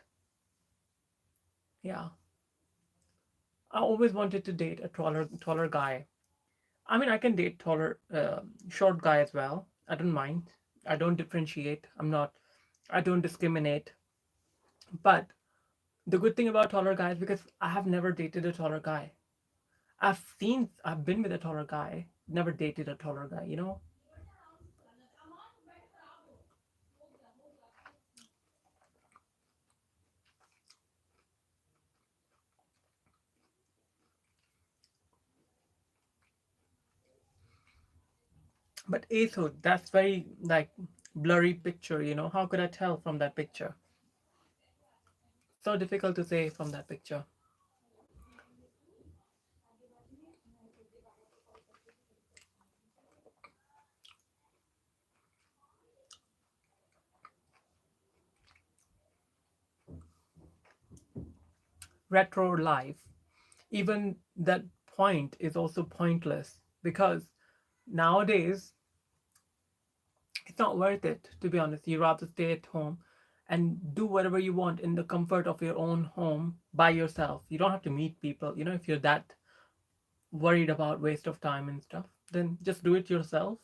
Yeah. I always wanted to date a taller guy. I mean, I can date short guy as well. I don't mind. I don't differentiate. I don't discriminate. But the good thing about taller guys, because I have never dated a taller guy. I've been with a taller guy, never dated a taller guy. But Ace, that's very like blurry picture. How could I tell from that picture? So difficult to say from that picture. retro life, even that point is also pointless because nowadays it's not worth it, to be honest. You rather stay at home and do whatever you want in the comfort of your own home by yourself. You don't have to meet people. If you're that worried about waste of time and stuff, then just do it yourself.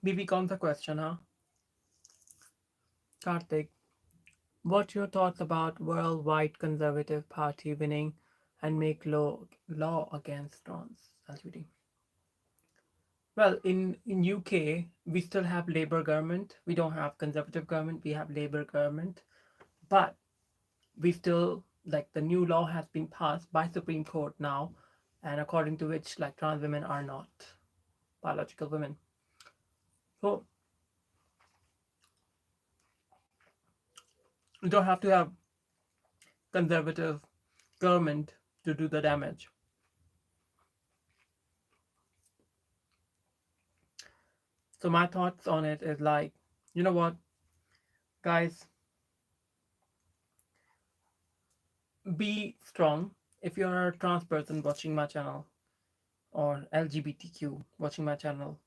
BB कौन सा question, huh? Karthik, what your thoughts about worldwide conservative party winning and make law against trans LGBT? Well, in UK, we still have Labour government. We don't have conservative government. We have Labour government, but we still, like, the new law has been passed by Supreme Court now, and according to which, like, trans women are not biological women. So you don't have to have conservative government to do the damage. So my thoughts on it is like, you know what, guys, be strong. If you're a trans person watching my channel or LGBTQ watching my channel,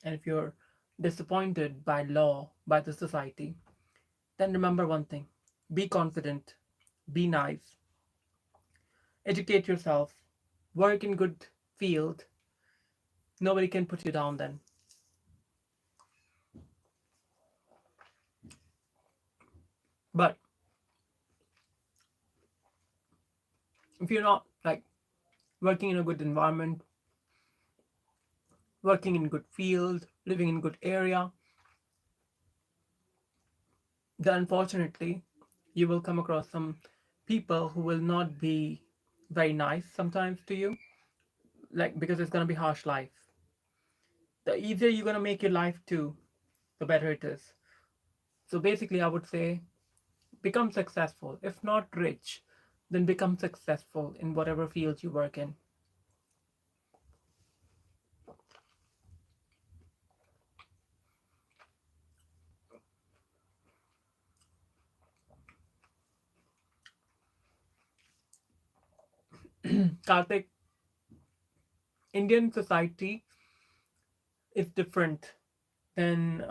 and if you're disappointed by law, by the society, then remember one thing: be confident, be nice, educate yourself, work in good field. Nobody can put you down then. But if you're not, like, working in a good environment, working in good field, living in good area, then unfortunately you will come across some people who will not be very nice sometimes to you, like, because it's going to be harsh life. The easier you're going to make your life too, the better it is. So basically I would say, become successful. If not rich, then become successful in whatever field you work in. Karthik, Indian society is different than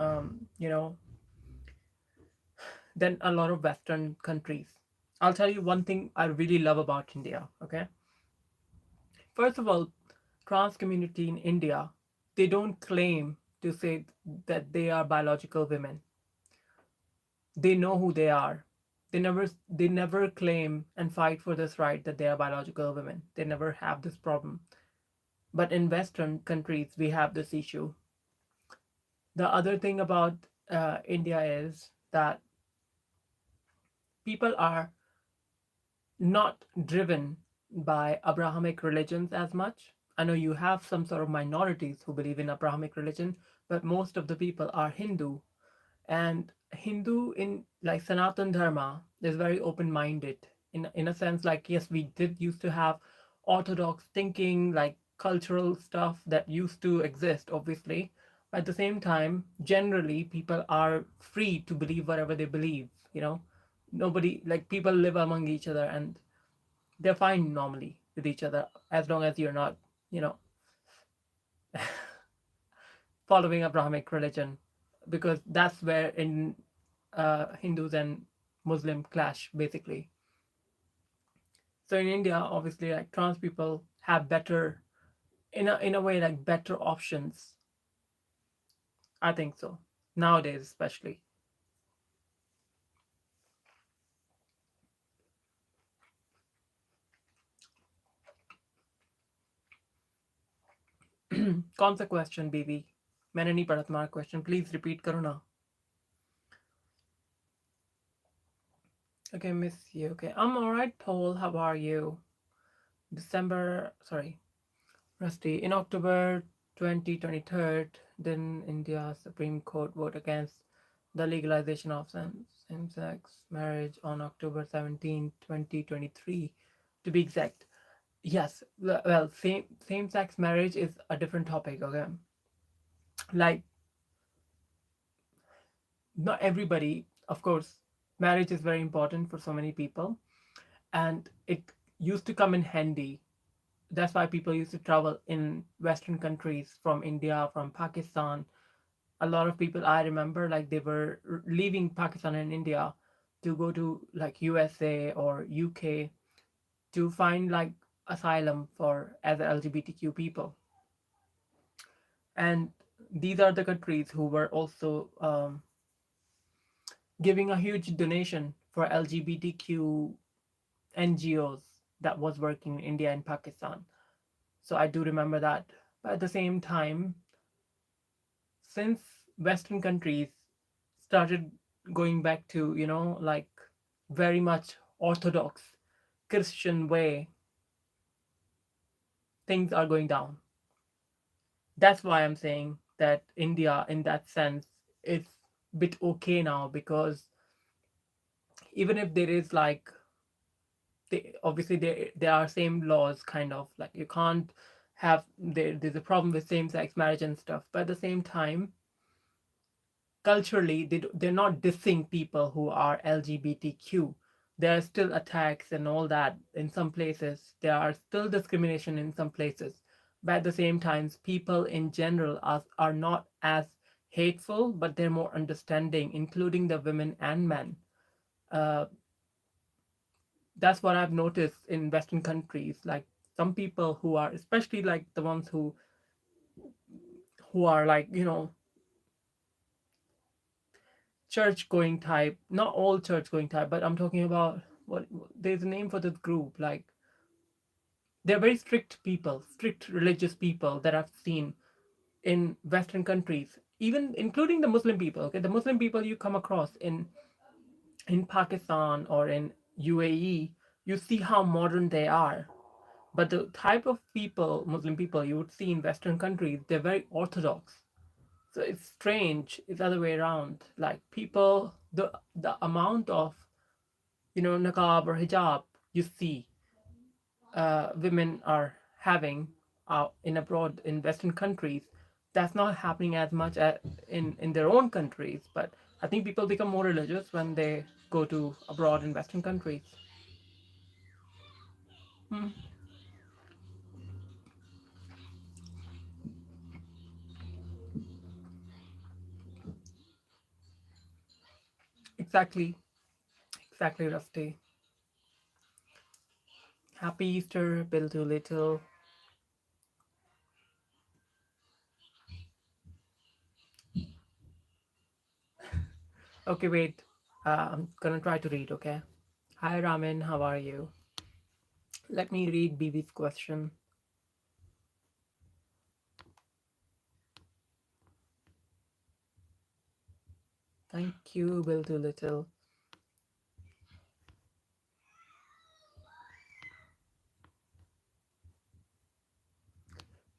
than a lot of Western countries. I'll tell you one thing I really love about India. Okay, first of all, trans community in India, they don't claim to say that they are biological women. They know who they are. They never claim and fight for this right that they are biological women. They never have this problem. But in Western countries, we have this issue. The other thing about India is that people are not driven by Abrahamic religions as much. I know you have some sort of minorities who believe in Abrahamic religion, but most of the people are Hindu. And Hindu, in like Sanatan Dharma, is very open-minded in a sense. Like, yes, we did used to have orthodox thinking, like cultural stuff that used to exist, obviously. But at the same time, generally, people are free to believe whatever they believe. Nobody, like, people live among each other and they're fine normally with each other, as long as you're not, you know, following Abrahamic religion, because that's where in Hindus and Muslim clash basically. So in India, obviously, like, trans people have better, in a way, like, better options. I think so, nowadays especially. कौन सा question बीबी? मैंने नहीं पढ़ा तुम्हारा question, please repeat करो ना. Okay, miss you. Okay, I'm all right, Paul. How are you? December, sorry, Rusty. In October 2023, then India Supreme Court vote against the legalization of same-sex marriage on October 17, 2023, to be exact. Yes, well, same-sex marriage is a different topic, okay? Like, not everybody, of course, marriage is very important for so many people, and it used to come in handy. That's why people used to travel in Western countries from India, from Pakistan. A lot of people I remember, like, they were leaving Pakistan and India to go to like USA or UK to find like asylum for as LGBTQ people. And these are the countries who were also giving a huge donation for LGBTQ NGOs that was working in India and Pakistan. So I do remember that. But at the same time, since Western countries started going back to, like very much orthodox Christian way, things are going down. That's why I'm saying that India, in that sense, is a bit okay now, because even if there is like, obviously there are same laws, kind of like you can't have, there's a problem with same-sex marriage and stuff, but at the same time, culturally they're not dissing people who are LGBTQ. There are still attacks and all that in some places. There are still discrimination in some places. But at the same time, people in general are not as hateful, but they're more understanding, including the women and men. Uh, that's what I've noticed in Western countries. Like, some people who are, especially like the ones who are like, church going type, not all church going type, but I'm talking about, what, there's a name for this group. Like, they're very strict people, strict religious people that I've seen in Western countries, even including the Muslim people. Okay, the Muslim people you come across in Pakistan or in UAE, you see how modern they are. But the type of people, Muslim people, you would see in Western countries, they're very orthodox. So it's strange. It's the other way around. Like, people, the amount of, niqab or hijab you see women are having in abroad in Western countries, that's not happening as much in their own countries. But I think people become more religious when they go to abroad in Western countries. Hmm. Exactly, exactly, Rusty. Happy Easter, Bill Too Little. Okay, wait. I'm gonna try to read. Okay. Hi, Ramin. How are you? Let me read BB's question. Thank you, Bill Too Little.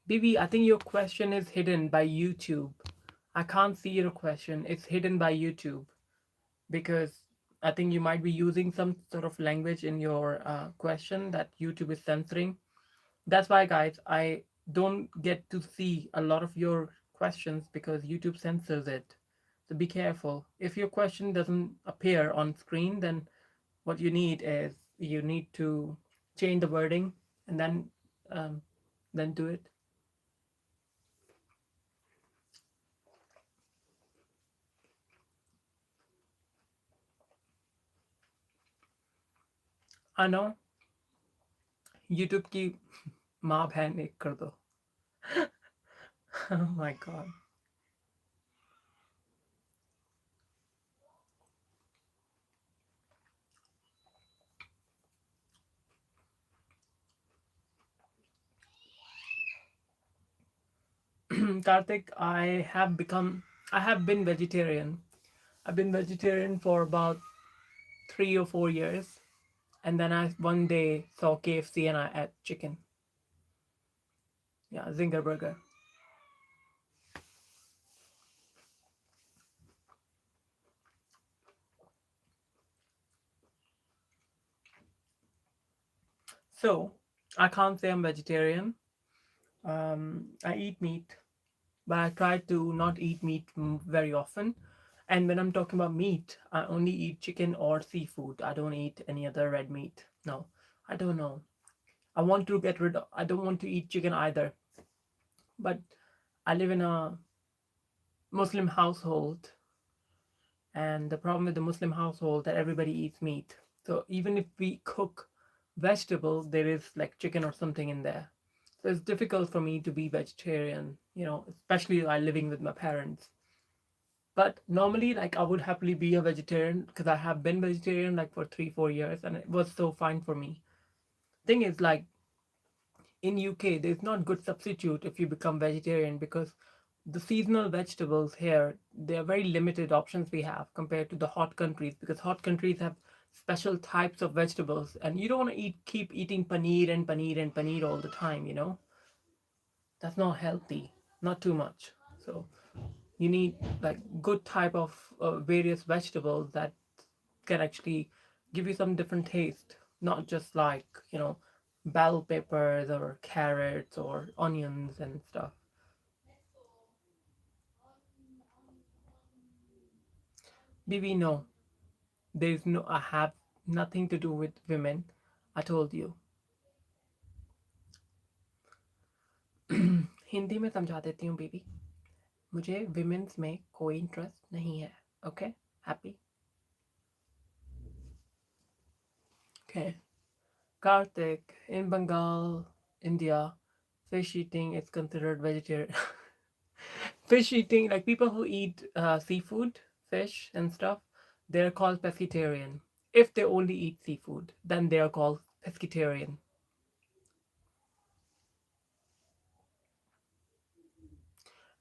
BB, I think your question is hidden by YouTube. I can't see your question. It's hidden by YouTube because I think you might be using some sort of language in your question that YouTube is censoring. That's why, guys, I don't get to see a lot of your questions because YouTube censors it. So be careful. If your question doesn't appear on screen, then what you need is you need to change the wording and um, then do it. I know YouTube की माँ बहन एक कर दो. Oh my god. Karthik, I have been vegetarian. I've been vegetarian for about 3 or 4 years, and then I one day saw KFC and I ate chicken. Yeah, Zinger burger. So I can't say I'm vegetarian. I eat meat, but I try to not eat meat very often. And when I'm talking about meat, I only eat chicken or seafood. I don't eat any other red meat. No, I don't know. I want to get rid of, I don't want to eat chicken either. But I live in a Muslim household, and the problem with the Muslim household that everybody eats meat. So even if we cook vegetables, there is like chicken or something in there. So it's difficult for me to be vegetarian, especially I living with my parents. But normally, like I would happily be a vegetarian because I have been vegetarian like for 3, 4 years, and it was so fine for me. Thing is, like in UK, there's not good substitute if you become vegetarian because the seasonal vegetables here, there are very limited options we have compared to the hot countries because hot countries have special types of vegetables and you don't want to keep eating paneer and paneer and paneer all the time. That's not healthy, not too much. So you need like good type of various vegetables that can actually give you some different taste, not just like bell peppers or carrots or onions and stuff. Bb, no, there's no, I have nothing to do with women. I told you. Hindi में समझा देती हूँ बीबी. मुझे women's में कोई interest नहीं है. Okay, happy. Okay. Karthik, in Bengal, India, fish eating is considered vegetarian. Fish eating, like people who eat seafood, fish, and stuff, they're called pescatarian. If they only eat seafood, then they are called pescatarian.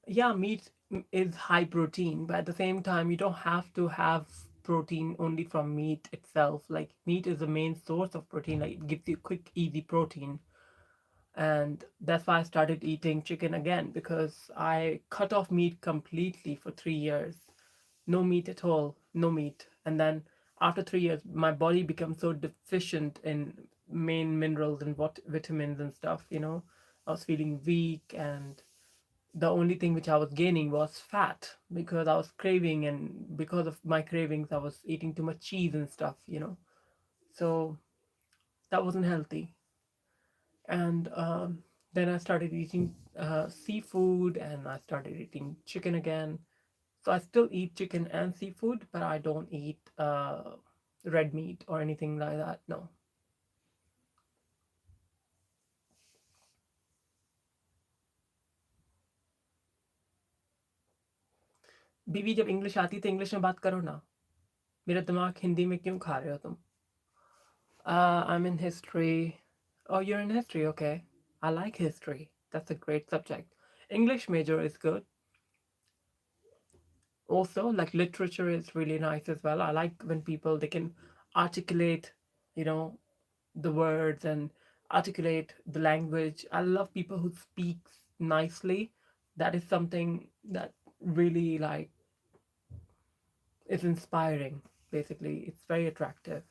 Yeah, meat is high protein, but at the same time, you don't have to have protein only from meat itself. Like, meat is the main source of protein, like, it gives you quick, easy protein. And that's why I started eating chicken again because I cut off meat completely for 3 years. No meat at all, no meat. And then after 3 years, my body becomes so deficient in main minerals and what vitamins and stuff. I was feeling weak, and the only thing which I was gaining was fat because I was craving, and because of my cravings, I was eating too much cheese and stuff. So that wasn't healthy. And then I started eating seafood, and I started eating chicken again. So I still eat chicken and seafood, but I don't eat red meat or anything like that. No. बीवी जब English आती तो English में बात करो ना. मेरा दिमाग हिंदी में क्यों खा रहे हो तुम? I'm in history. Oh, you're in history, okay. I like history. That's a great subject. English major is good. Also, like literature is really nice as well. I like when people they can articulate, you know, the words and articulate the language. I love people who speak nicely. That is something that really like is inspiring. Basically, it's very attractive.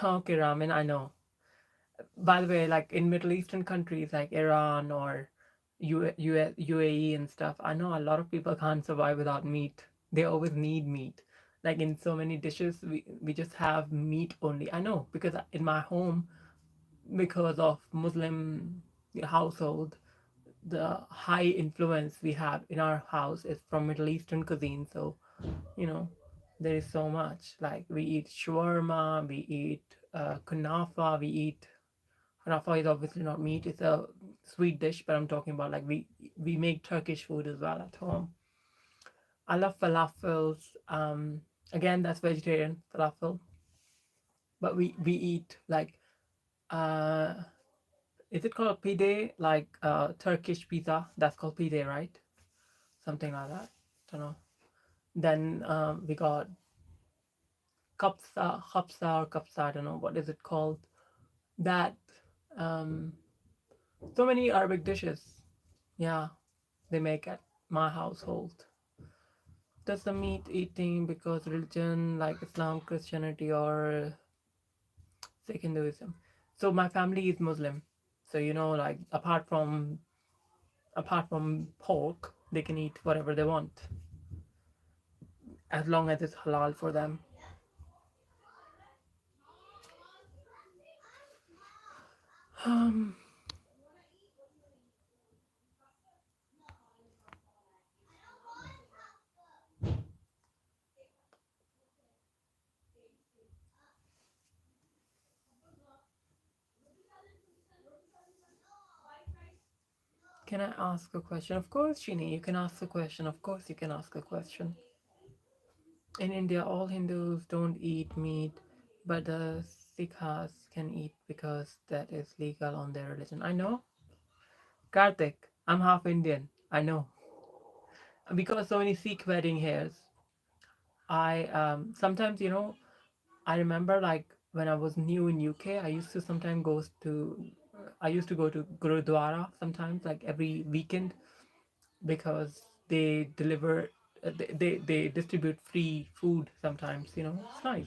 Okay, Ramin, I know. By the way, like in Middle Eastern countries like Iran or UAE and stuff, I know a lot of people can't survive without meat. They always need meat. Like in so many dishes, we just have meat only. I know because in my home, because of Muslim household, the high influence we have in our house is from Middle Eastern cuisine. So, you know, there is so much. Like we eat shawarma, we eat kunafa, we eat Rafa is obviously not meat; it's a sweet dish. But I'm talking about like we make Turkish food as well at home. I love falafels. Again, that's vegetarian falafel, but we eat like uh, is it called pide? Like Turkish pizza? That's called pide, right? Something like that. Don't know. Then we got kapsa or kapsa. I don't know what is it called. That um, so many Arabic dishes. Yeah, they make at my household. Does the meat eating because religion like Islam, Christianity, or Sikh Hinduism. So my family is Muslim. So like apart from pork, they can eat whatever they want as long as it's halal for them. Um, can I ask a question? Of course, Shini, you can ask a question. Of course, you can ask a question. In India, all Hindus don't eat meat, but the Sikhs can eat because that is legal on their religion. I know, Karthik. I'm half Indian. I know because so many Sikh wedding hairs. I sometimes I remember like when I was new in UK, I used to sometimes go to I used to go to Gurudwara sometimes like every weekend because they deliver they distribute free food sometimes. It's nice.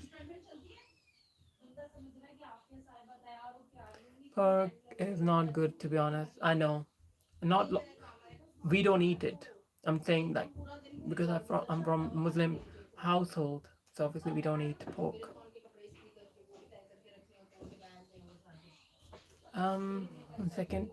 Pork is not good to be honest. I know. Not we don't eat it. I'm saying like because I'm from Muslim household, so obviously we don't eat pork. One second.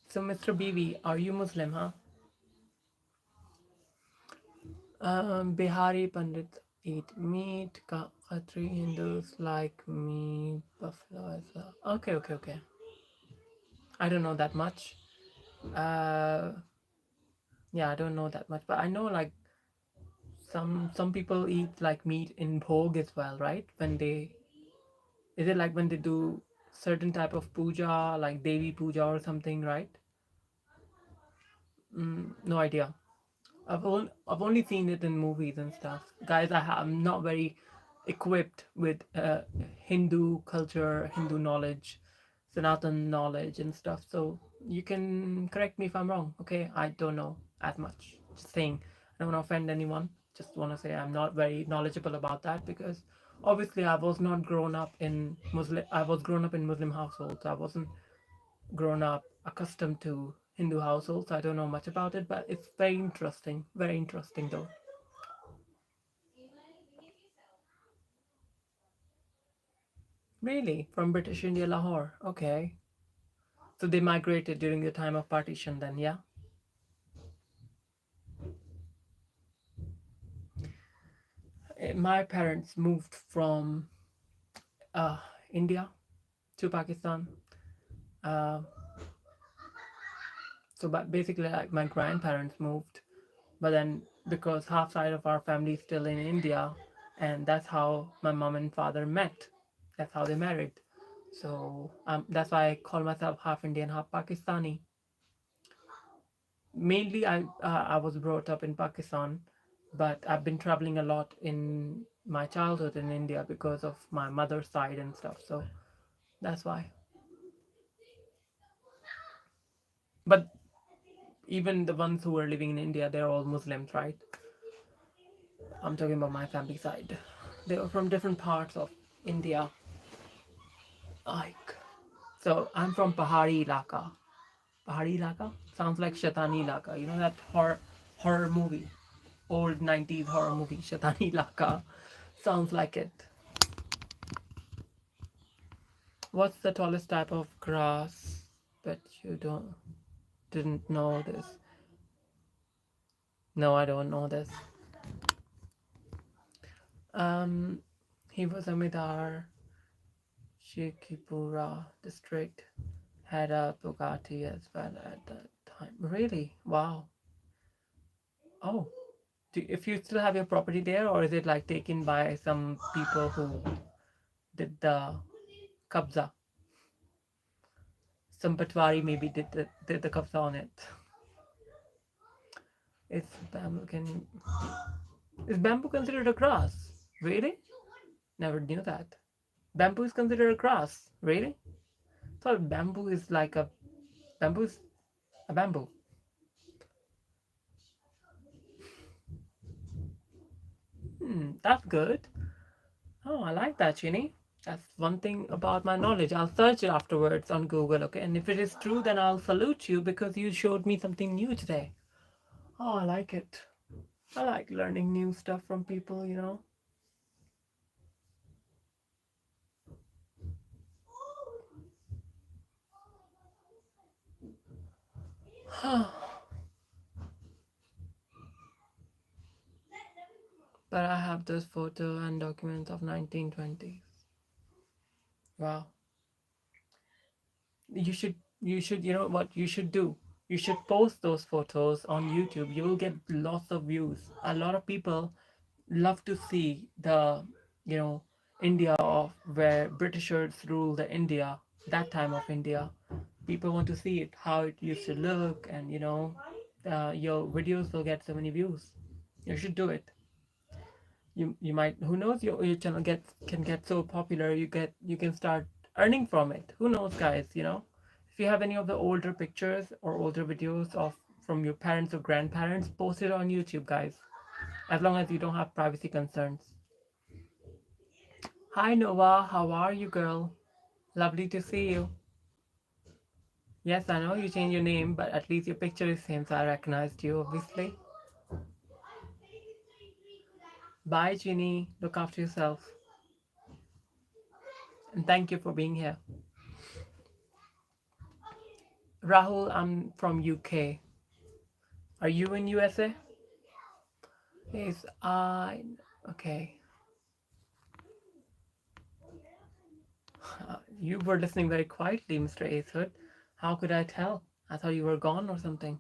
So Mr. BB, are you Muslim, huh? Bihari Pandits eat meat. Khatri Hindus like meat. Buffalo as well. Okay, okay, okay. I don't know that much. Uh, yeah, I don't know that much, but I know like some people eat like meat in bhog as well, right? When they is it like when they do certain type of puja, like Devi puja or something, right? No idea. I've only seen it in movies and stuff. Guys, I'm not very equipped with Hindu culture, Hindu knowledge, Sanatan knowledge and stuff. So you can correct me if I'm wrong. Okay, I don't know as much. Just saying, I don't want to offend anyone. Just want to say I'm not very knowledgeable about that because obviously I was not grown up in Muslim. I was grown up in Muslim households. I wasn't grown up accustomed to Hindu households. I don't know much about it, but it's very interesting. Very interesting, though. Really? From British India, Lahore. Okay. So they migrated during the time of partition, then, yeah? My parents moved from uh, India to Pakistan. Uh, so, but basically, like my grandparents moved, but then because half side of our family is still in India, and that's how my mom and father met. That's how they married. So that's why I call myself half Indian, half Pakistani. Mainly, I was brought up in Pakistan, but I've been traveling a lot in my childhood in India because of my mother's side and stuff. So that's why. But even the ones who are living in India, they're all Muslims, right? I'm talking about my family side. They were from different parts of India. Like, so I'm from Pahari Ilaka. Pahari Ilaka sounds like Shatani Ilaka. You know that horror movie, old 90s horror movie, Shatani Ilaka. Sounds like it. What's the tallest type of grass? Bet you didn't know this. No, I don't know this. Um, he was a Midar Sheikhupura district. Had a Bugatti as well at that time. Really? Wow. Oh, if you still have your property there, or is it like taken by some people who did the kabza? Some Patwari maybe did the kabza on it. Is bamboo can is bamboo considered a grass? Really? Never knew that. Bamboo is considered a grass. Really? So bamboo is like a bamboo is a bamboo. That's good. Oh, I like that, Ginny. That's one thing about my knowledge. I'll search it afterwards on Google, okay? And if it is true, then I'll salute you because you showed me something new today. Oh, I like it. I like learning new stuff from people, you know? But I have this photo and documents of 1920s. Wow. You should, you know what you should do? You should post those photos on YouTube. You will get lots of views. A lot of people love to see the, you know, India of where Britishers ruled the India, that time of India. People want to see it, how it used to look, and your videos will get so many views. You should do it. You might, who knows, your channel can get so popular, you can start earning from it. Who knows, guys, you know? If you have any of the older pictures or older videos of from your parents or grandparents, post it on YouTube, guys, as long as you don't have privacy concerns. Hi Nova, how are you, girl? Lovely to see you. Yes, I know you changed your name, but at least your picture is same, so I recognized you, obviously. Bye, Ginny. Look after yourself. And thank you for being here. Rahul, I'm from UK. Are you in USA? Yes, I. Okay. You were listening very quietly, Mr. Acehood. How could I tell? I thought you were gone or something.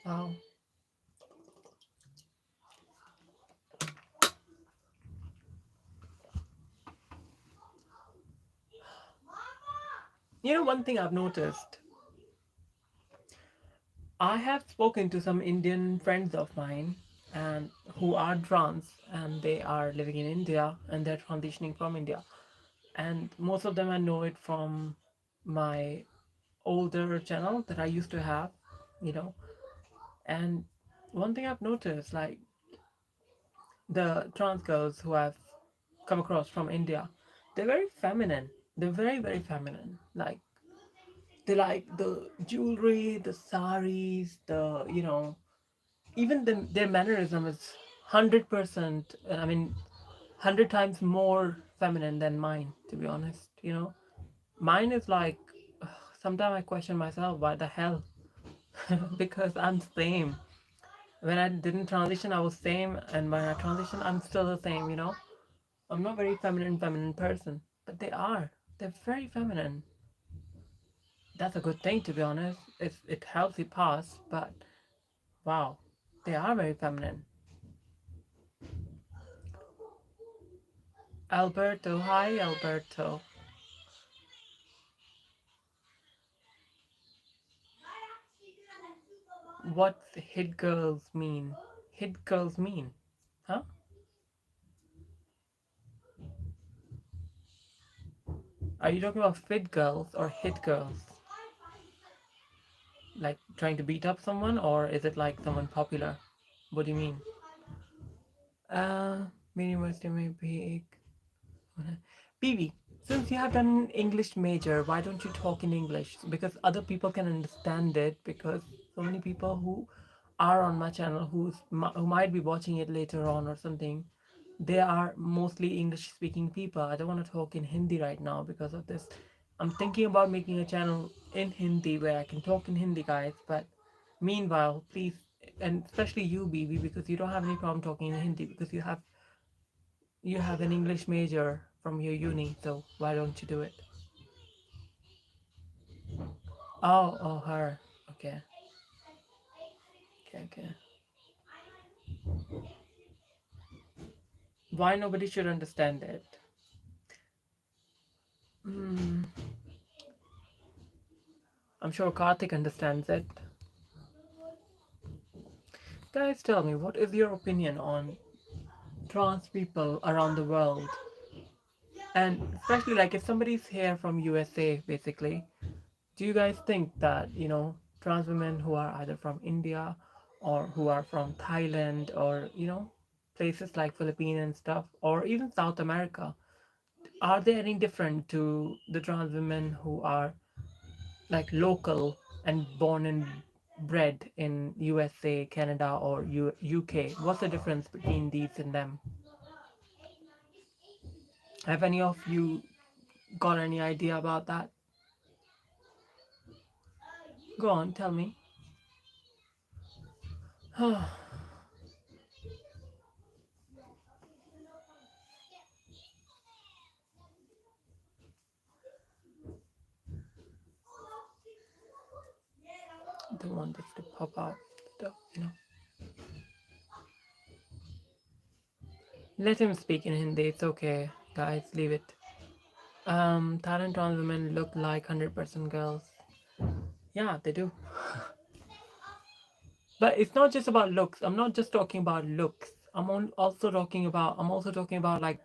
Wow. You know, one thing I've noticed, I have spoken to some Indian friends of mine and who are trans and they are living in India and they're transitioning from India. And most of them I know it from my older channel that I used to have, you know. And one thing I've noticed, like the trans girls who I've come across from India, they're very feminine. They're very, very feminine. Like they like the jewelry, the saris, even their mannerism is 100%. I mean, 100 times more feminine than mine. To be honest, mine is like. Sometimes I question myself, why the hell? Because I'm same. When I didn't transition, I was same, and when I transition, I'm still the same. I'm not very feminine person, but they are. They're very feminine. That's a good thing, to be honest. It helps you pass, but wow, they are very feminine. Alberto, hi Alberto. What hit girls mean? Hit girls mean? Huh? Are you talking about fit girls or hit girls? Like trying to beat up someone, or is it like someone popular? What do you mean? Uh, University may be. BB, since you have done an English major, why don't you talk in English? Because other people can understand it. Because so many people who are on my channel who might be watching it later on or something, they are mostly English speaking people. I don't want to talk in Hindi right now because of this. I'm thinking about making a channel in Hindi where I can talk in Hindi, guys. But meanwhile, please, and especially you, BB, because you don't have any problem talking in Hindi because you have an English major from your uni, so why don't you do it? Oh, her. Okay. Okay. Why nobody should understand it? Hmm. I'm sure Karthik understands it. Guys, tell me, what is your opinion on trans people around the world? And especially like if somebody's here from USA, basically, do you guys think that, trans women who are either from India or who are from Thailand or, places like Philippines and stuff, or even South America, are they any different to the trans women who are like local and born and bred in USA, Canada, or UK? What's the difference between these and them? Have any of you got any idea about that? Go on, tell me. Don't want this to pop out stuff. Let him speak in Hindi. It's okay, guys. Leave it. Thailand trans women look like 100% girls. Yeah, they do. But it's not just about looks. I'm not just talking about looks. I'm also talking about like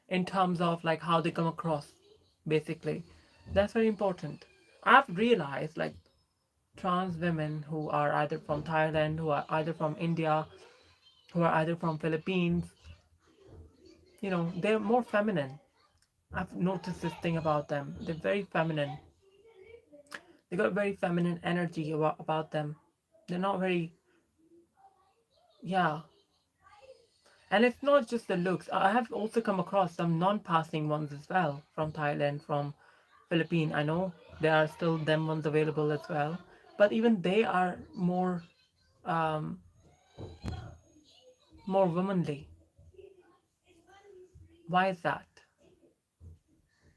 in terms of like how they come across, basically. That's very important. I've realized like trans women who are either from Thailand, who are either from India, who are either from Philippines, they're more feminine. I've noticed this thing about them. They're very feminine. They got very feminine energy about them. They're not very, yeah. And it's not just the looks. I have also come across some non-passing ones as well from Thailand, from Philippines. I know there are still them ones available as well, but even they are um, more womanly. Why is that?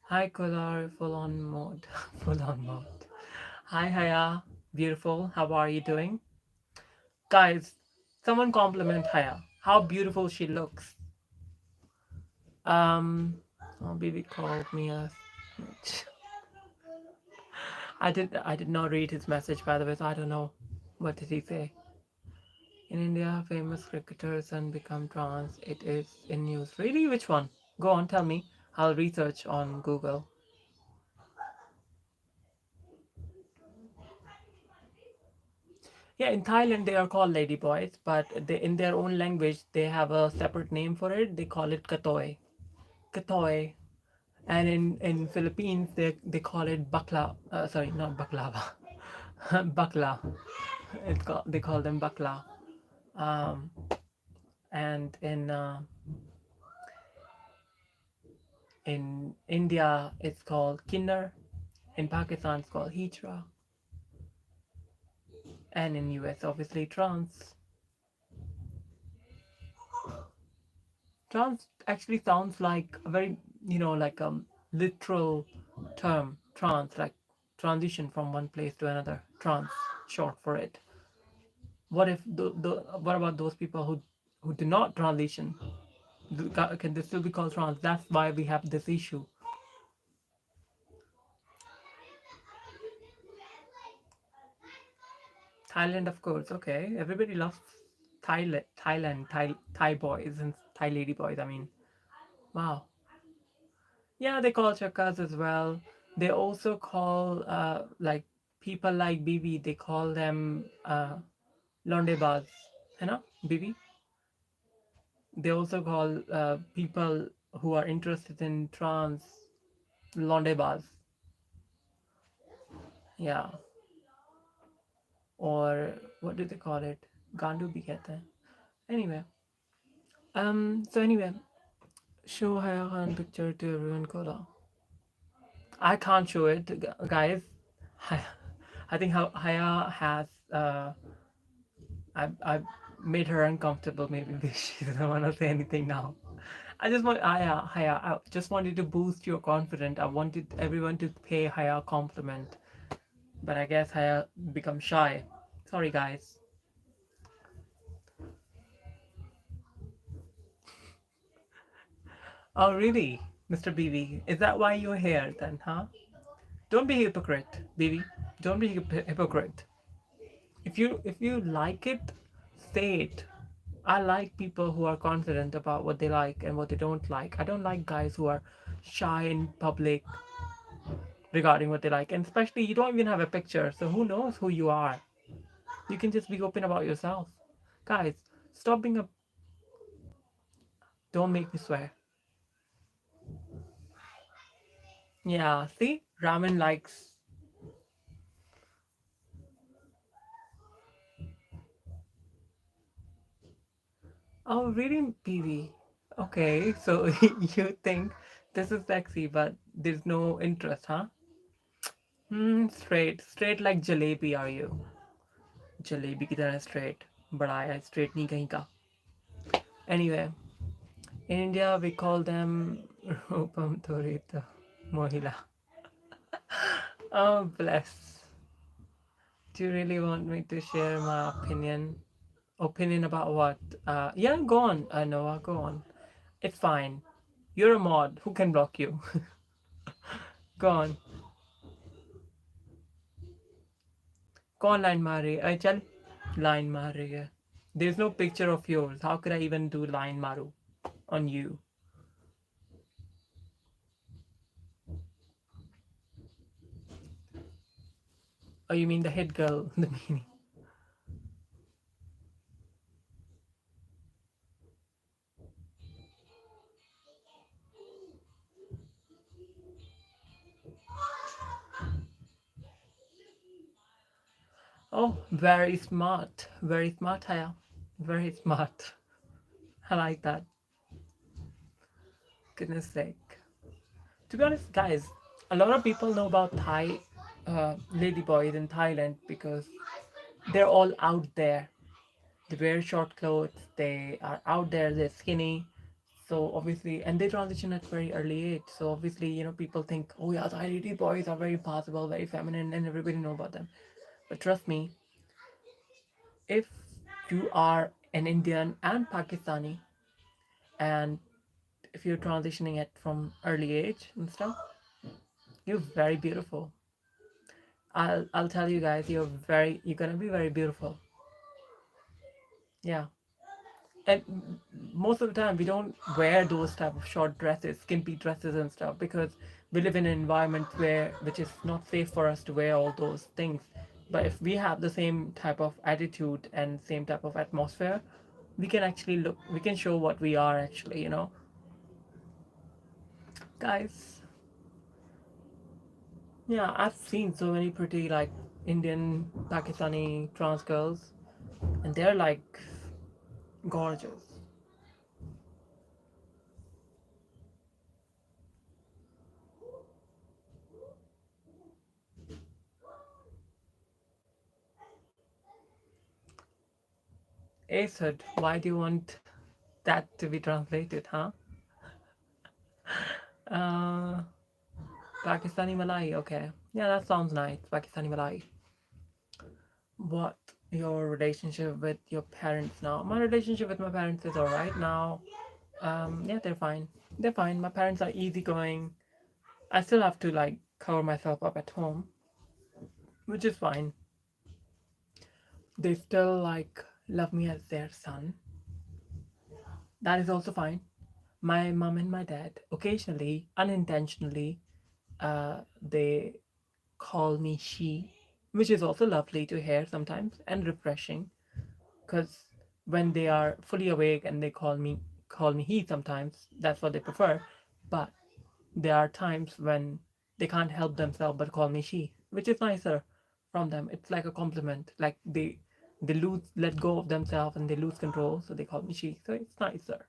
Hi, Kolar, full on mode, full on mode. Hi, Haya, beautiful. How are you doing, guys? Someone compliment Haya. How beautiful she looks. Um, oh, baby called me a snitch. I did not read his message, by the way, so I don't know. What did he say? In India, famous cricketers and become trans. It is in news. Really? Which one? Go on, tell me. I'll research on Google. Yeah, in Thailand they are called ladyboys, but in their own language they have a separate name for it. They call it katoy. Katoy. And in Philippines they call it bakla. Sorry, not baklava. Bakla. They call them bakla. Um, and in India it's called kinnar. In Pakistan it's called hijra. And in US obviously trans. Trans actually sounds like a very, like literal term. Trans, like transition from one place to another. Trans, short for it. What about those people who do not transition? Can they still be called trans? That's why we have this issue. Thailand, of course. Okay, everybody loves Thailand, Thai boys and Thai lady boys. I mean, wow. Yeah, they call chakas as well. They also call like people like Bibi. They call them londebaz. You know, Bibi. They also call people who are interested in trans londebaz. Yeah, or what do they call it? Gandu bhi kehte hain. Anyway, so anyway, show Haya Khan picture to everyone. Kola. I can't show it, guys. I think Haya has. I made her uncomfortable. Maybe she doesn't want to say anything now. I just wanted to boost your confidence. I wanted everyone to pay Haya a compliment, but I guess Haya become shy. Sorry, guys. Oh, really, Mr. BB? Is that why you're here then, huh? Don't be hypocrite, BB. Don't be hypocrite. If you like it, say it. I like people who are confident about what they like and what they don't like. I don't like guys who are shy in public regarding what they like. And especially, you don't even have a picture, so who knows who you are? You can just be open about yourself. Guys, stop being a. Don't make me swear. Yeah, see? Ramen likes. Oh, really, BB? Okay, so you think this is sexy, but there's no interest, huh? Straight. Straight like jalebi are you? Jalebi की तरह straight. बड़ा है straight नहीं कहीं का. Anyway, in India we call them Rupam Torita Mohila. Oh bless. Do you really want me to share my opinion? Opinion about what? Yeah, go on, Noah, go on. It's fine. You're a mod. Who can block you? Go on. Go on, line मारे. चल. Line मार रही है. There's no picture of yours. How could I even do line maru on you? Oh, you mean the head girl? The meaning. Oh, very smart. Very smart, Haya. Very smart. I like that. Goodness sake. To be honest, guys, a lot of people know about Thai ladyboys in Thailand because they're all out there. They wear short clothes, they are out there, they're skinny. So obviously, and they transition at very early age. So obviously, people think, oh yeah, Thai ladyboys are very possible, very feminine, and everybody know about them. But trust me, if you are an Indian and Pakistani, and if you're transitioning it from early age and stuff, you're very beautiful. I'll tell you guys, you're gonna be very beautiful. Yeah. And most of the time we don't wear those type of short dresses, skimpy dresses and stuff because we live in an environment which is not safe for us to wear all those things. But if we have the same type of attitude and same type of atmosphere, we can show what we are actually. Guys, yeah, I've seen so many pretty like Indian, Pakistani trans girls, and they're like gorgeous. Asad, why do you want that to be translated, huh? Uh, Pakistani Malay, okay. Yeah, that sounds nice. Pakistani Malay. What your relationship with your parents now? My relationship with my parents is alright now. Yeah, they're fine. They're fine. My parents are easygoing. I still have to like cover myself up at home, which is fine. They still like love me as their son. That is also fine. My mom and my dad occasionally, unintentionally, they call me she, which is also lovely to hear sometimes and refreshing because when they are fully awake and they call me he sometimes, that's what they prefer. But there are times when they can't help themselves but call me she, which is nicer from them. It's like a compliment. Like they let go of themselves and they lose control, so they call me she. So it's nicer.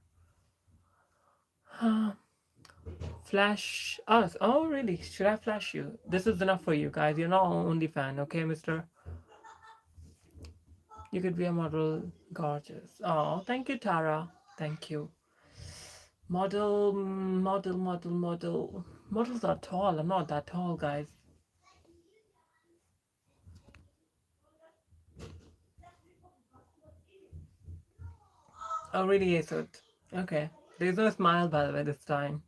Flash us. Oh, really? Should I flash you? This is enough for you guys. You're not only fan, okay, mister? You could be a model. Gorgeous. Oh, thank you, Tara. Thank you. Model, model, model, model. Models are tall. I'm not that tall, guys. Oh, really, is it? Okay. There's no smile, by the way, this time.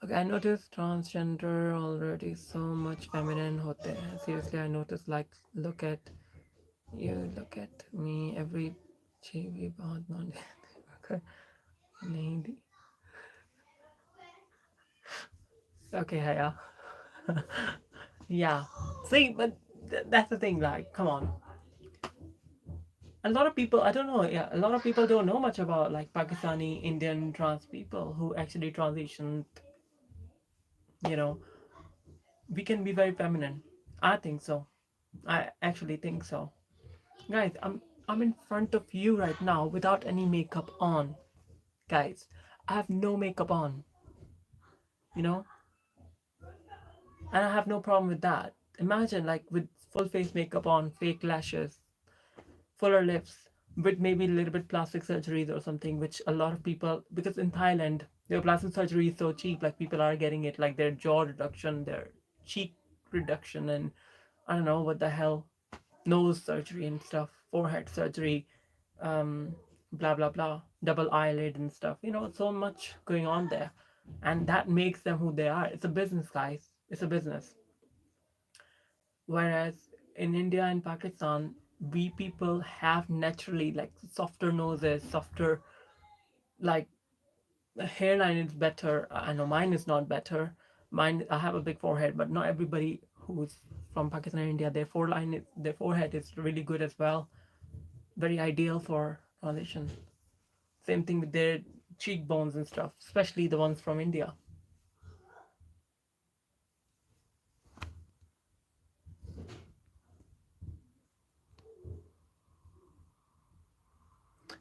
Okay, I noticed transgender already so much feminine hote hai. Seriously, I noticed like look at you, look at me, every चीज भी बहुत non नहीं दी. Okay, yeah. Yeah. See, but that's the thing. Like, come on. A lot of people, I don't know. Yeah, a lot of people don't know much about like Pakistani Indian trans people who actually transitioned. You know, we can be very feminine. I think so. I actually think so. Guys, I'm in front of you right now without any makeup on. Guys, I have no makeup on, you know, and I have no problem with that. Imagine like with full face makeup on, fake lashes, fuller lips, with maybe a little bit plastic surgeries or something, which a lot of people, because in Thailand their plastic surgery is so cheap, like people are getting it, like their jaw reduction, their cheek reduction, and I don't know what the hell, nose surgery and stuff, forehead surgery, um, blah blah blah, double eyelid and stuff. You know, so much going on there, and that makes them who they are. It's a business, guys. It's a business. Whereas in India and Pakistan, we people have naturally like softer noses, softer, like the hairline is better. I know mine is not better. Mine, I have a big forehead, but not everybody who's from Pakistan and India, their forehead is really good as well. Very ideal for transition. Same thing with their cheekbones and stuff, especially the ones from India.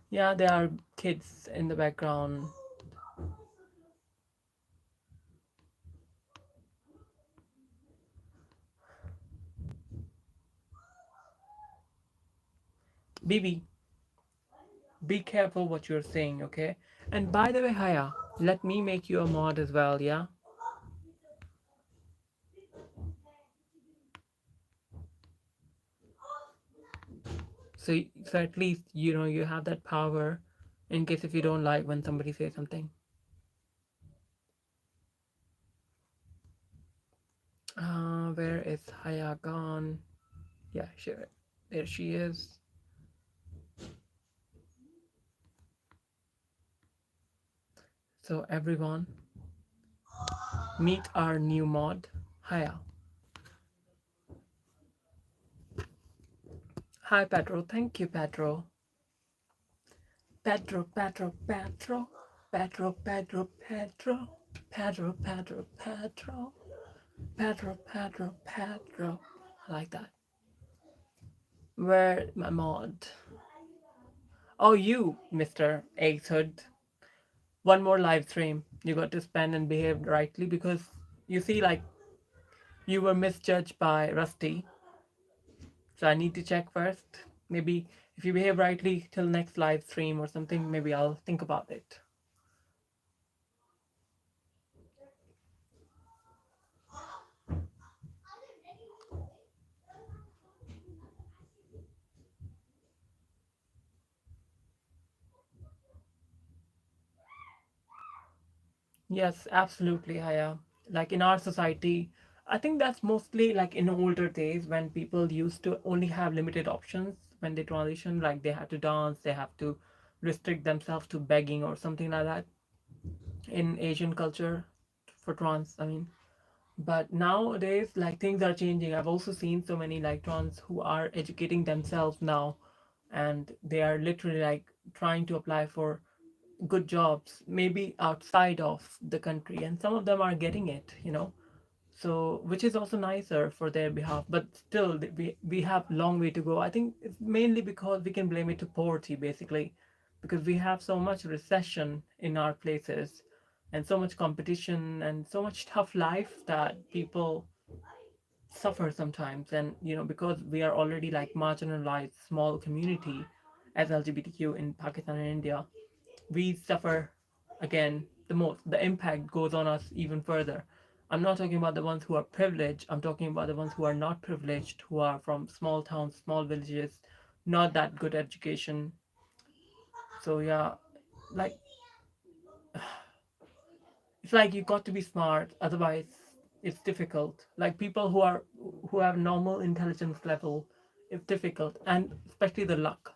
Yeah, there are kids in the background. Bibi, be careful what you're saying, okay? And by the way, Haya, let me make you a mod as well, yeah? So at least you know you have that power in case if you don't like when somebody says something. Where is Haya gone? Yeah, sure. There she is. So everyone, meet our new mod, Haya. Hi, Pedro. Thank you, Pedro. Pedro, Pedro, Pedro. Pedro, Pedro, Pedro. Pedro, Pedro, Pedro. Pedro, Pedro, Pedro. I like that. Where my mod? Oh, you, Mr. Eggshood. One more live stream. You got to spend and behave rightly because you see, like, you were misjudged by Rusty. So I need to check first. Maybe if you behave rightly till next live stream or something, maybe I'll think about it. Yes, absolutely, Haya. Like in our society, I think that's mostly like in older days when people used to only have limited options when they transition, like they have to dance, they have to restrict themselves to begging or something like that in Asian culture for trans, I mean. But nowadays, like things are changing. I've also seen so many like trans who are educating themselves now and they are literally like trying to apply for good jobs maybe outside of the country and some of them are getting it, you know, so which is also nicer for their behalf, but still we have long way to go. I think it's mainly because we can blame it to poverty basically, because we have so much recession in our places and so much competition and so much tough life that people suffer sometimes. And you know, because we are already like marginalized small community as LGBTQ in Pakistan and India, we suffer again the most. The impact goes on us even further. I'm not talking about the ones who are privileged, I'm talking about the ones who are not privileged, who are from small towns, small villages, not that good education. So yeah, like It's like you got to be smart, otherwise it's difficult. Like people who have normal intelligence level, it's difficult, and especially the luck.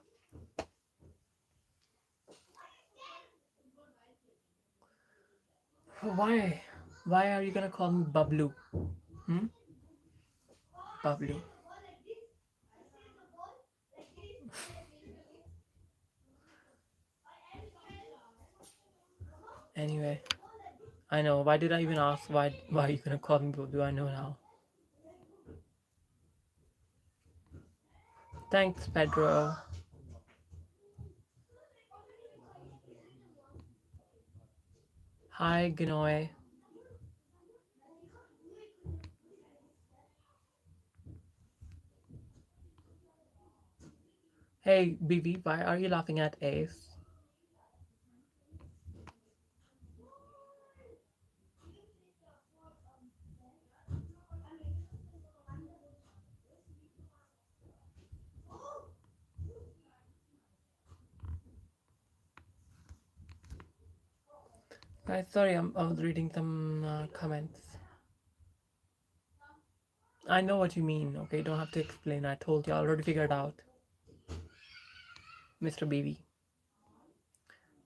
Why are you gonna call me Bablu? Hmm? Bablu. Anyway, I know. Why did I even ask? Why are you gonna call me Bablu? I know now. Thanks, Pedro. Hi, Gnoy. Hey, BB, why are you laughing at Ace? Guys, sorry, I was reading some comments. I know what you mean, okay? Don't have to explain. I told you, I already figured out. Mr. BB.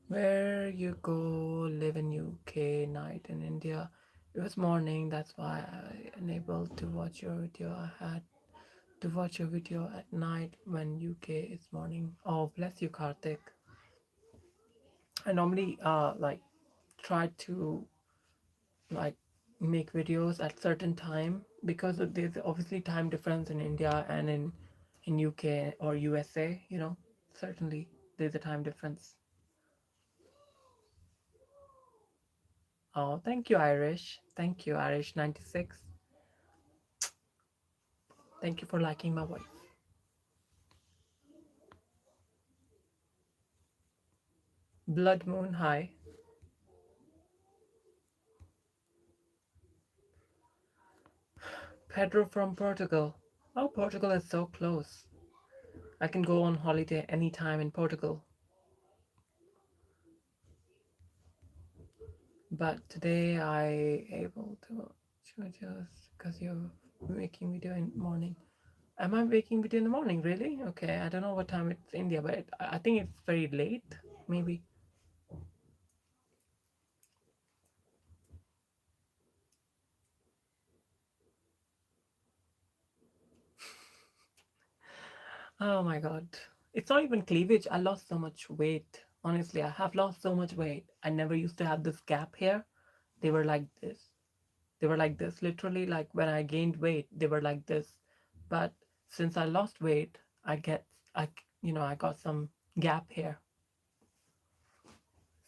Where you go, live in UK, night in India. It was morning, that's why I unable to watch your video. I had to watch your video at night when UK is morning. Oh, bless you, Karthik. I normally like try to like make videos at certain time because there's obviously time difference in India and in UK or USA, you know. Certainly there's a time difference. Oh, thank you, Irish. Thank you, Irish 96. Thank you for liking my voice. Blood Moon, hi. Pedro from Portugal. Oh, Portugal is so close. I can go on holiday anytime in Portugal. But today I able to just because you're making video in morning. Am I making video in the morning? Really? Okay. I don't know what time it's India, but I think it's very late. Maybe. Oh my god. It's not even cleavage. I lost so much weight. Honestly, I have lost so much weight. I never used to have this gap here. They were like this. They were like this. Literally, like when I gained weight, they were like this. But since I lost weight, I, I got some gap here.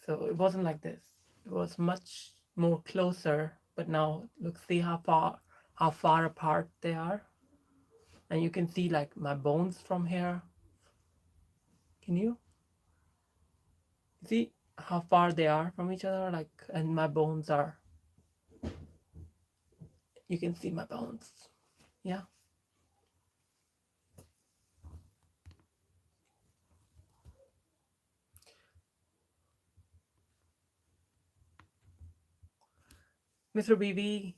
So it wasn't like this. It was much more closer. But now look, see how far apart they are, and you can see like my bones from here. Can you see how far they are from each other? Like, and my bones are. You can see my bones. Yeah. Mr. BB,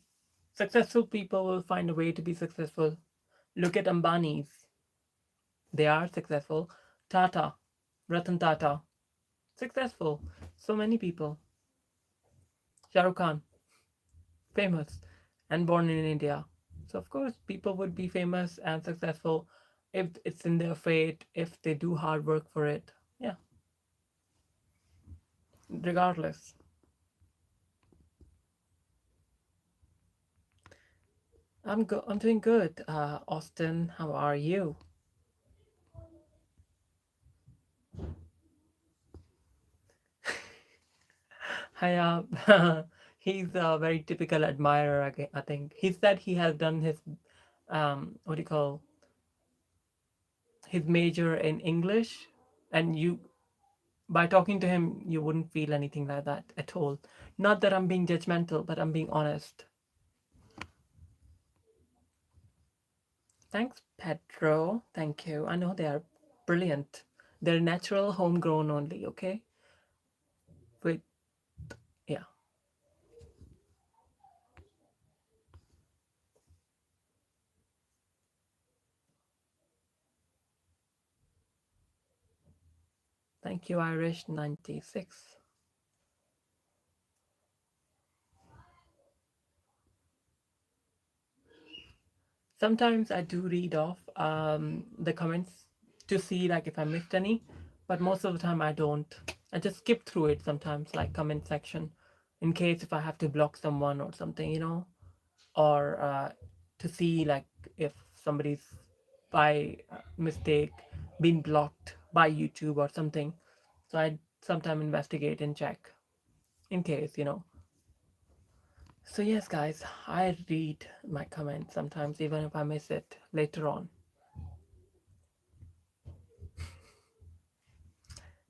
successful people will find a way to be successful. Look at Ambani's. They are successful. Tata, Ratan Tata, successful. So many people. Shah Rukh Khan, famous and born in India. So, of course, people would be famous and successful if it's in their fate, if they do hard work for it. Yeah, regardless. I'm doing good. Austin, how are you? Hi, he's a very typical admirer. I think he said he has done his what do you call his major in English, and you by talking to him you wouldn't feel anything like that at all. Not that I'm being judgmental, but I'm being honest. Thanks, Pedro. Thank you. I know they are brilliant. They're natural, homegrown only. Okay. Wait. Yeah. Thank you, Irish 96. Sometimes I do read off the comments to see like if I missed any, but most of the time I don't. I just skip through it sometimes, like comment section, in case if I have to block someone or something, or to see like if somebody's by mistake been blocked by YouTube or something. So I sometimes investigate and check in case. So yes, guys, I read my comments sometimes, even if I miss it later on.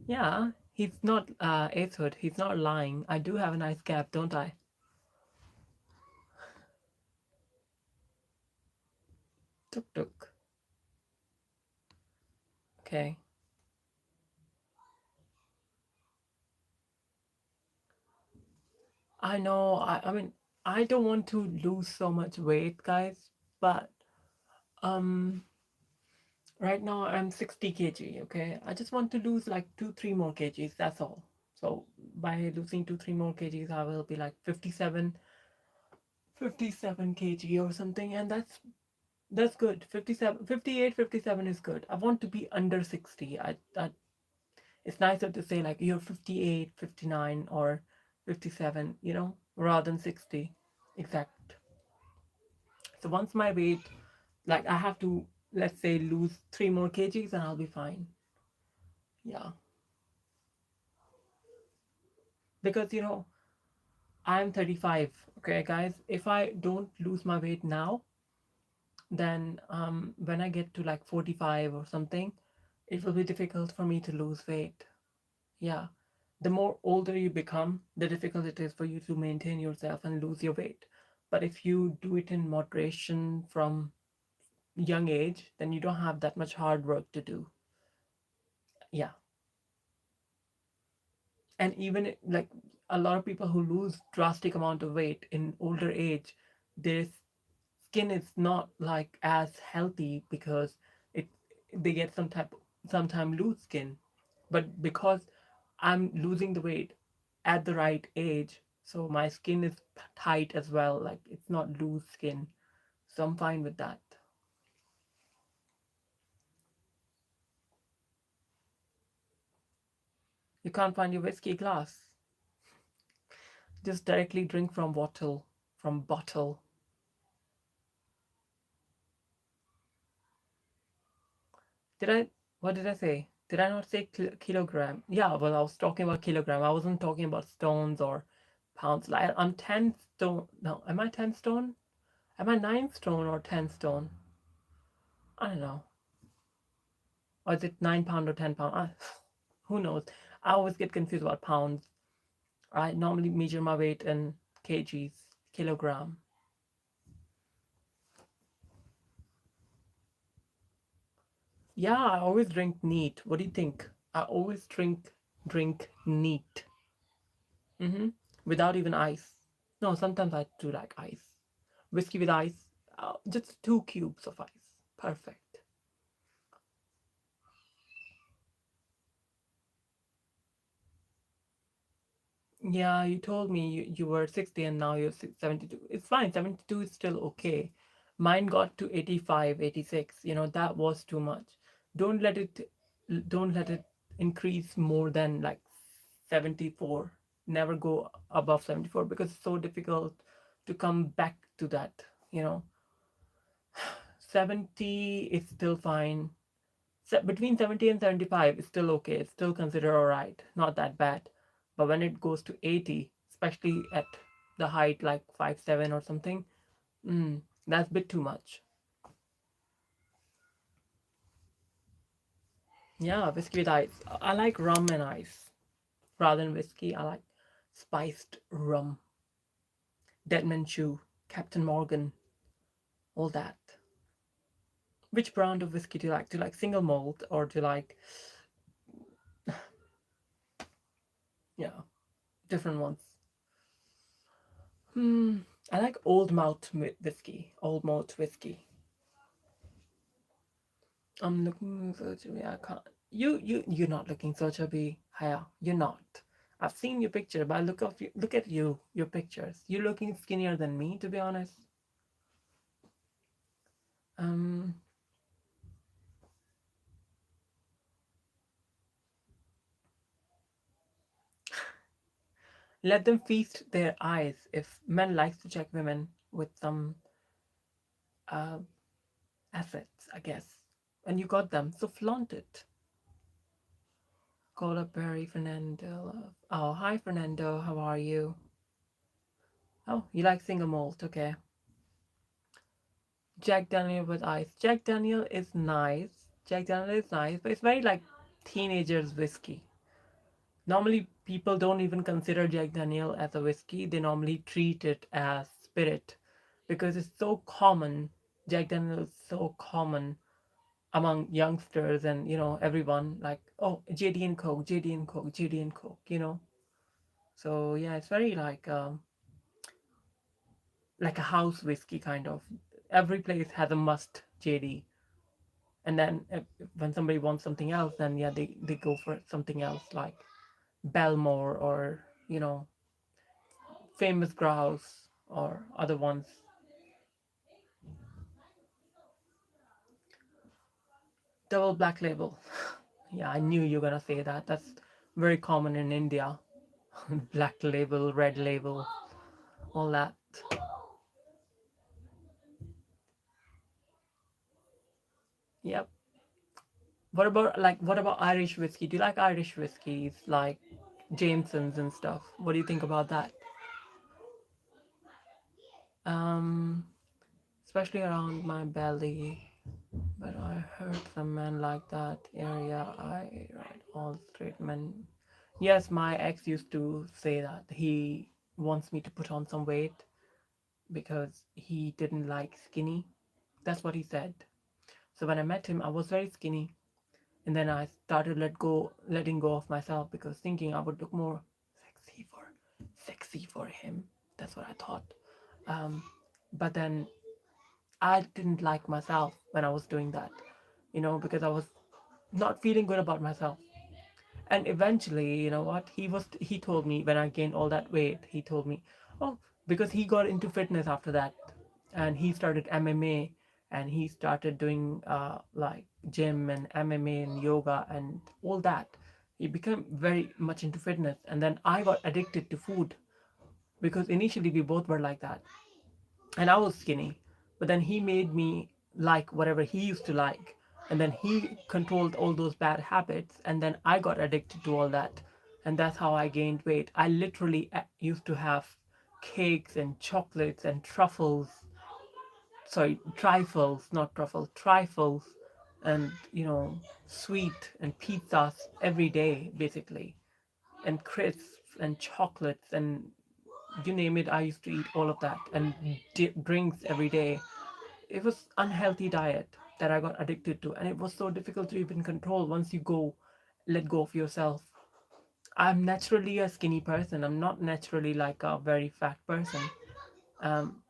Yeah, he's not Ace Hood. He's not lying. I do have a nice cap, don't I? Tuk tuk. Okay. I know. I mean, I don't want to lose so much weight, guys. But um, right now I'm 60 kg. Okay, I just want to lose like 2, 3 more kgs. That's all. So by losing 2, 3 more kgs, I will be like 57 kg or something, and that's good. 57, 58, 57 is good. I want to be under 60. It's nicer to say like you're 58, 59, or 57, rather than 60 exact. So once my weight, like I have to, let's say, lose 3 more kgs and I'll be fine. Yeah. Because, I'm 35. Okay, guys. If I don't lose my weight now, then when I get to like 45 or something, it will be difficult for me to lose weight. Yeah. The more older you become, the difficult it is for you to maintain yourself and lose your weight. But if you do it in moderation from young age, then you don't have that much hard work to do. Yeah. And even like a lot of people who lose drastic amount of weight in older age, their skin is not like as healthy because it they get sometime loose skin. But because I'm losing the weight at the right age, so my skin is tight as well, like it's not loose skin, so I'm fine with that. You can't find your whiskey glass, just directly drink from bottle. Did I? What did I say? Did I not say kilogram? Yeah, well, I was talking about kilogram. I wasn't talking about stones or pounds. Like I'm 10 stone. No, am I 10 stone? Am I 9 stone or 10 stone? I don't know. Or is it 9 pound or 10 pound? Who knows? I always get confused about pounds. I normally measure my weight in kgs, kilogram. Yeah, I always drink neat. What do you think? I always drink neat. Mm-hmm. Without even ice. No, sometimes I do like ice. Whiskey with ice. Just 2 cubes of ice. Perfect. Yeah, you told me you were 60 and now you're 72. It's fine. 72 is still okay. Mine got to 85, 86. That was too much. Don't let it don't let it increase more than like 74. Never go above 74 because it's so difficult to come back to that, you know. 70 is still fine. Between 70 and 75 is still okay. It's still considered all right. Not that bad. But when it goes to 80, especially at the height like 5'7" or something, that's a bit too much. Yeah, whiskey with ice. I like rum and ice rather than whiskey. I like spiced rum, Deadman Chew, Captain Morgan, all that. Which brand of whiskey do you like? Do you like single malt or do you like, yeah, different ones? Hmm. I like old malt whiskey. Old malt whiskey. I'm looking for. I can't. You're not looking so chubby, Haya. You're not. I've seen your picture, but look at you, your pictures. You're looking skinnier than me, to be honest. Um, Let them feast their eyes. If men likes to check women with some uh, assets, I guess, and you got them, so flaunt it. Call up Barry Fernando. Oh, hi Fernando. How are you? Oh, you like single malt? Okay. Jack Daniel with ice. Jack Daniel is nice. Jack Daniel is nice, but it's very like teenagers whiskey. Normally, people don't even consider Jack Daniel as a whiskey. They normally treat it as spirit because it's so common. Jack Daniel is so common among youngsters and everyone like, oh, JD and Coke, JD and Coke, JD and Coke. So yeah, it's very like a house whiskey kind of. Every place has a must JD, and then when somebody wants something else, then yeah, they go for something else like Belmore or famous grouse or other ones. Double black label. Yeah, I knew you were gonna say that. That's very common in India. Black label, red label, all that. Yep. What about Irish whiskey? Do you like Irish whiskeys like Jameson's and stuff? What do you think about that? Um, Especially around my belly. But I heard some men like that area. I read all straight men. Yes, my ex used to say that he wants me to put on some weight because he didn't like skinny. That's what he said. So when I met him, I was very skinny, and then I started letting go of myself because thinking I would look more sexy for sexy for him. That's what I thought. Um, but then I didn't like myself when I was doing that, because I was not feeling good about myself. And eventually, you know what? He told me when I gained all that weight, he told me, "Oh, because he got into fitness after that and he started MMA and he started doing like gym and MMA and yoga and all that. He became very much into fitness and then I got addicted to food because initially we both were like that and I was skinny, but then he made me like whatever he used to like, and then he controlled all those bad habits, and then I got addicted to all that, and that's how I gained weight. I literally used to have cakes and chocolates and truffles, sorry, trifles, not truffles, trifles, and sweet and pizzas every day, basically, and crisps and chocolates and you name it. I used to eat all of that and drinks every day. It was unhealthy diet that I got addicted to, and it was so difficult to even control once you go let go of yourself. I'm naturally a skinny person. I'm not naturally like a very fat person. um,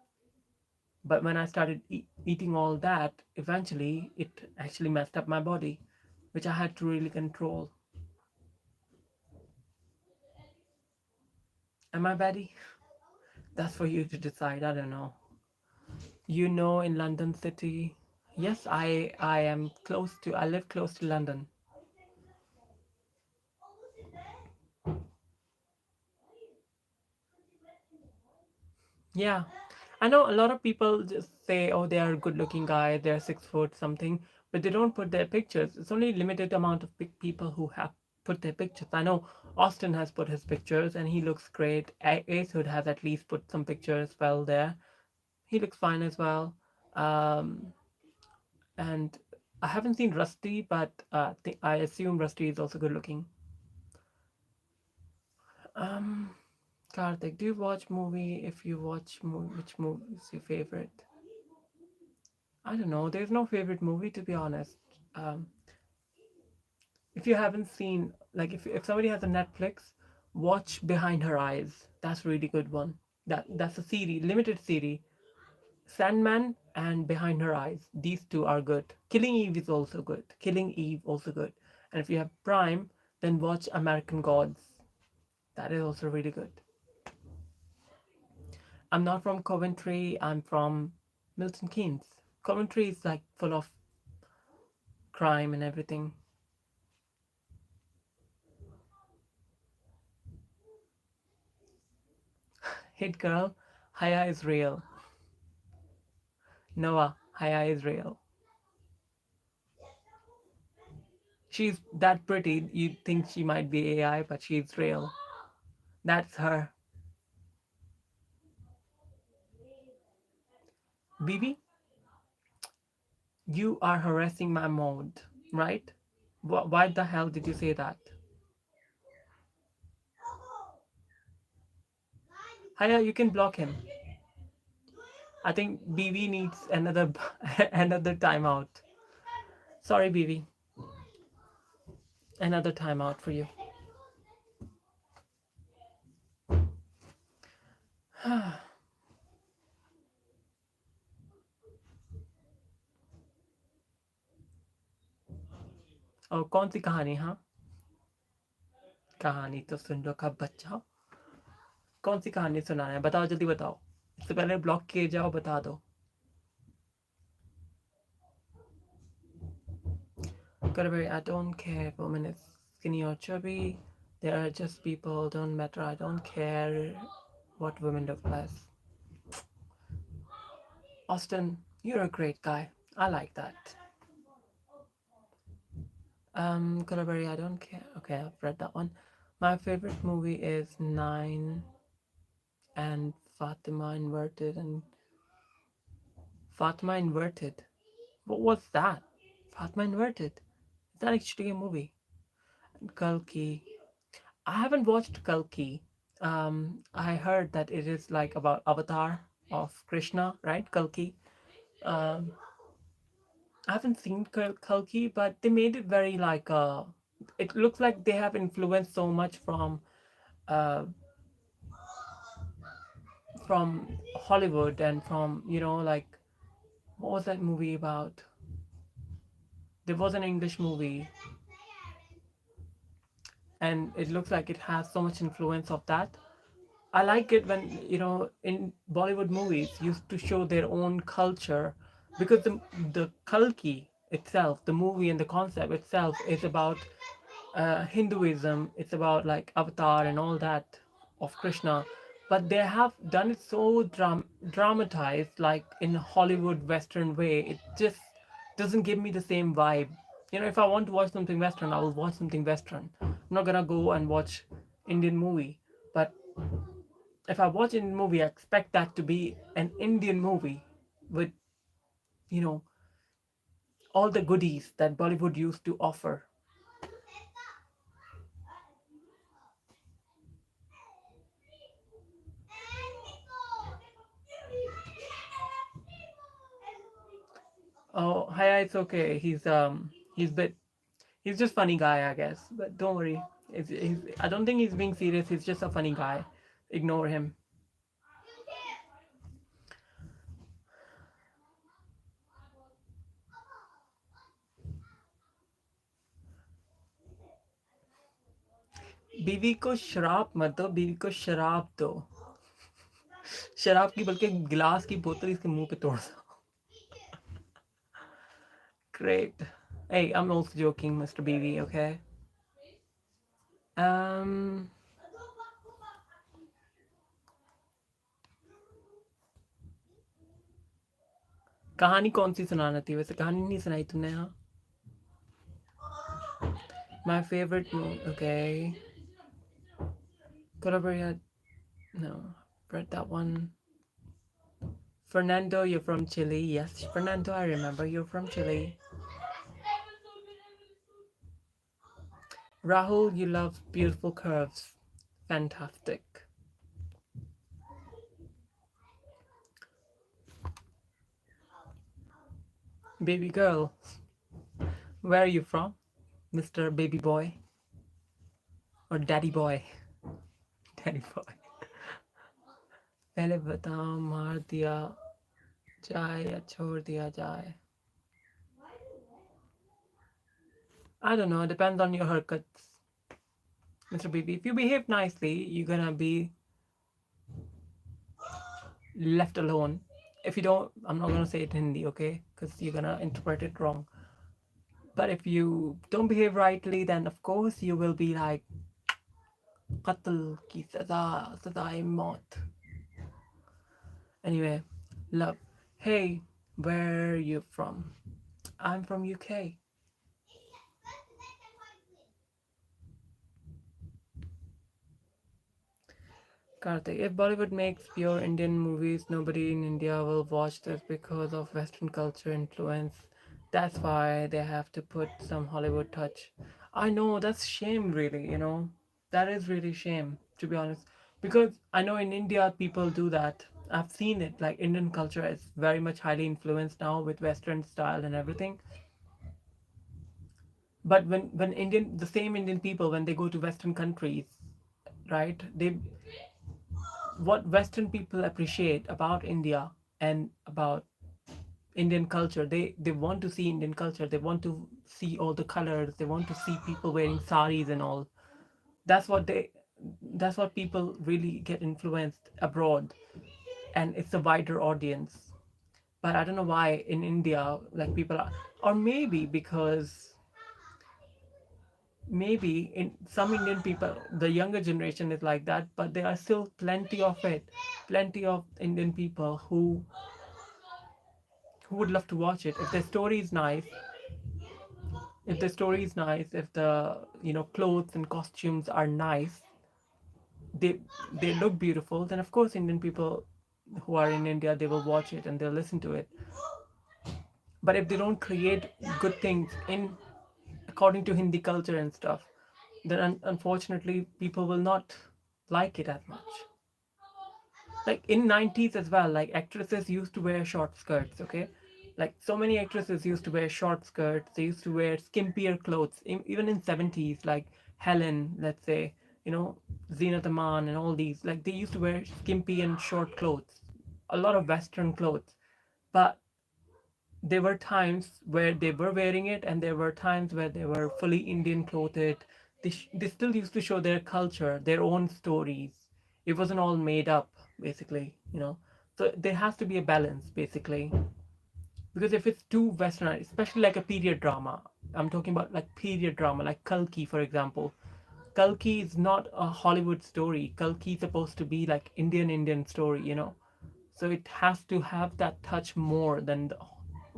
but when I started eating all that, eventually it actually messed up my body, which I had to really control. Am I baddie? That's for you to decide. I don't know. In London City. Yes, I am close to. I live close to London. Yeah, I know a lot of people just say, "Oh, they are a good-looking guy. They're 6 foot something," but they don't put their pictures. It's only limited amount of big people who have put their pictures. I know Austin has put his pictures, and he looks great. Ace Hood has at least put some pictures as well there. He looks fine as well. Um, and I haven't seen Rusty, but I assume Rusty is also good looking. Um, Karthik, do you watch movie? If you watch movie, which movie is your favorite? I don't know. There's no favorite movie to be honest. Um, if you haven't seen, like, if somebody has a Netflix, watch Behind Her Eyes. That's a really good one. That's a series, limited series. Sandman and Behind Her Eyes. These two are good. Killing Eve is also good. Killing Eve also good. And if you have Prime, then watch American Gods. That is also really good. I'm not from Coventry, I'm from Milton Keynes. Coventry is like full of crime and everything. Hit girl, Haya is real. Noah, Haya is real. She's that pretty, you'd think she might be AI, but she's real. That's her. Bibi, you are harassing my mode, right? Why the hell did you say that? Haya, you can block him. I think BV needs another another timeout. Sorry, BV. Another timeout for you. और कौन सी कहानी? हाँ, कहानी तो सुन लो कब बच्चा। कौन सी कहानी सुनाना है? बताओ, जल्दी बताओ। इससे पहले ब्लॉक किए जाओ, बता दो। Karabari, I don't care if woman is skinny or chubby. There are just people, don't matter. I don't care what women look like. Austin, you're a great guy. I like that. Karabari, I don't care. Okay, I've read that one. My favorite movie is Nine and Fatima Inverted and Fatima Inverted. What was that? Fatima Inverted. Is that actually a movie? And Kalki. I haven't watched Kalki. I heard that it is like about Avatar of Krishna, right? Kalki. Um, I haven't seen Kalki, but they made it very like it looks like they have influenced so much uh, from Hollywood and from like what was that movie about? There was an English movie, and it looks like it has so much influence of that. I like it when in Bollywood movies used to show their own culture, because the Kalki itself, the movie and the concept itself is about Hinduism. It's about like Avatar and all that of Krishna, but they have done it so dramatized, like in a Hollywood Western way. It just doesn't give me the same vibe. If I want to watch something Western, I will watch something Western. I'm not gonna go and watch Indian movie, but if I watch Indian movie, I expect that to be an Indian movie with you know all the goodies that Bollywood used to offer. Oh, hi, it's okay. He's bit he's just funny guy, I guess. But don't worry. I don't think he's being serious. He's just a funny guy. Ignore him. बीवी को शराब मत दो, बीवी को शराब दो। शराब की बल्कि गिलास की बोतल इसके मुंह पे तोड़ दो। Great. Hey, I'm also joking, Mr. BV, okay? Um, कहानी कौन सी सुनाना थी? वैसे कहानी नहीं सुनाई तुमने? हाँ, my favorite movie. Okay, Collaborate. No, read that one. Fernando, you're from Chile. Yes, Fernando, I remember you're from Chile. Rahul, you love beautiful curves. Fantastic. Baby girl, where are you from? Mr. Baby Boy? Or Daddy Boy? Daddy Boy. पहले बताओ मार दिया जाए या छोड़ दिया जाए? I don't know, it depends on your haircuts, Mr. BB. If you behave nicely, you're gonna be left alone. If you don't, I'm not gonna say it in Hindi, okay? Because you're gonna interpret it wrong. But if you don't behave rightly, then of course you will be like qatl ki saza, sazae maut. Anyway, love. Hey, where are you from? I'm from UK. Karthik, if Bollywood makes pure Indian movies, nobody in India will watch this because of Western culture influence. That's why they have to put some Hollywood touch. I know, that's shame really, you know. That is really shame, to be honest. Because I know in India people do that. I've seen it, like Indian culture is very much highly influenced now with Western style and everything. But when Indian the same Indian people when they go to Western countries, right? They what Western people appreciate about India and about Indian culture. They want to see Indian culture. They want to see all the colors. They want to see people wearing saris and all. That's what they. That's what people really get influenced abroad, and it's a wider audience. But I don't know why in India, like people are, or maybe because maybe in some Indian people, the younger generation is like that, but there are still plenty of it, plenty of Indian people who would love to watch it if the story is nice, if the story is nice, if the clothes and costumes are nice, they they look beautiful, then of course Indian people who are in India they will watch it and they'll listen to it. But if they don't create good things in according to Hindi culture and stuff, then unfortunately people will not like it as much. Like in 90s as well, like actresses used to wear short skirts, okay? Like so many actresses used to wear short skirts, they used to wear skimpier clothes. Even in 70s, like Helen, let's say, you know, Zinat Aman and all these, like they used to wear skimpy and short clothes, a lot of Western clothes. But there were times where they were wearing it and there were times where they were fully Indian clothed. They still used to show their culture, their own stories. It wasn't all made up, basically, you know. So there has to be a balance, basically. Because if it's too westernized, especially like a period drama, I'm talking about like period drama, like Kalki, for example. Kalki is not a Hollywood story. Kalki is supposed to be like Indian story, you know. So it has to have that touch more than the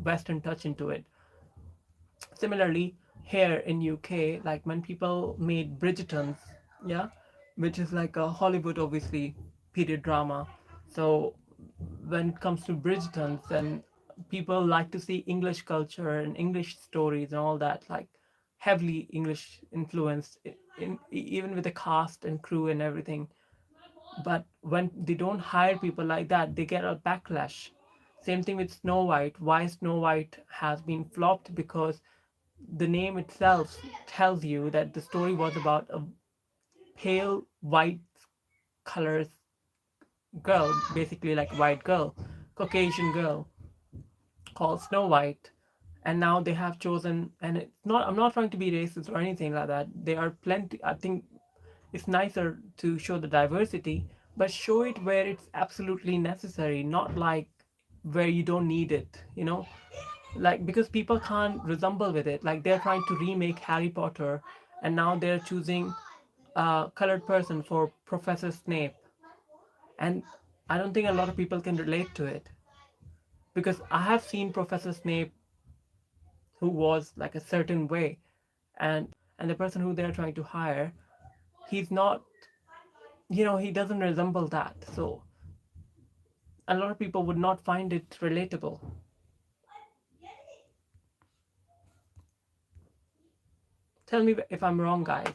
Western touch into it. Similarly, here in UK, like when people made Bridgertons, yeah, which is like a Hollywood obviously period drama. So when it comes to Bridgertons, then people like to see English culture and English stories and all that, like heavily English influenced, even with the cast and crew and everything. But when they don't hire people like that, they get a backlash. Same thing with Snow White. Why Snow White has been flopped? Because the name itself tells you that the story was about a pale white colors girl, basically like white girl, Caucasian girl called Snow White. And now they have chosen, and it's not, I'm not trying to be racist or anything like that. There are plenty, I think it's nicer to show the diversity, but show it where it's absolutely necessary, not like where you don't need it, you know? Like, because people can't resemble with it. Like, they're trying to remake Harry Potter, and now they're choosing a colored person for Professor Snape. And I don't think a lot of people can relate to it. Because I have seen Professor Snape who was like a certain way, and the person who they're trying to hire, he's not, he doesn't resemble that. So a lot of people would not find it relatable. Tell me if I'm wrong, guys.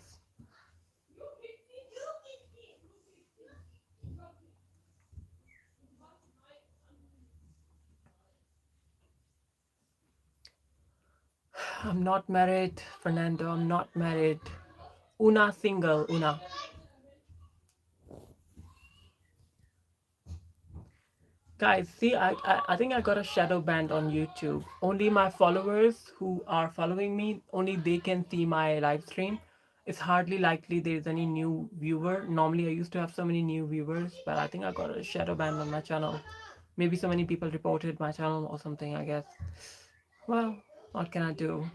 I'm not married, Fernando. I'm not married. Una single, Una. Guys, see, I think I got a shadow banned on YouTube. Only my followers who are following me, only they can see my live stream. It's hardly likely there's any new viewer. Normally, I used to have so many new viewers, but I think I got a shadow ban on my channel. Maybe so many people reported my channel or something, I guess. Well, what can I do?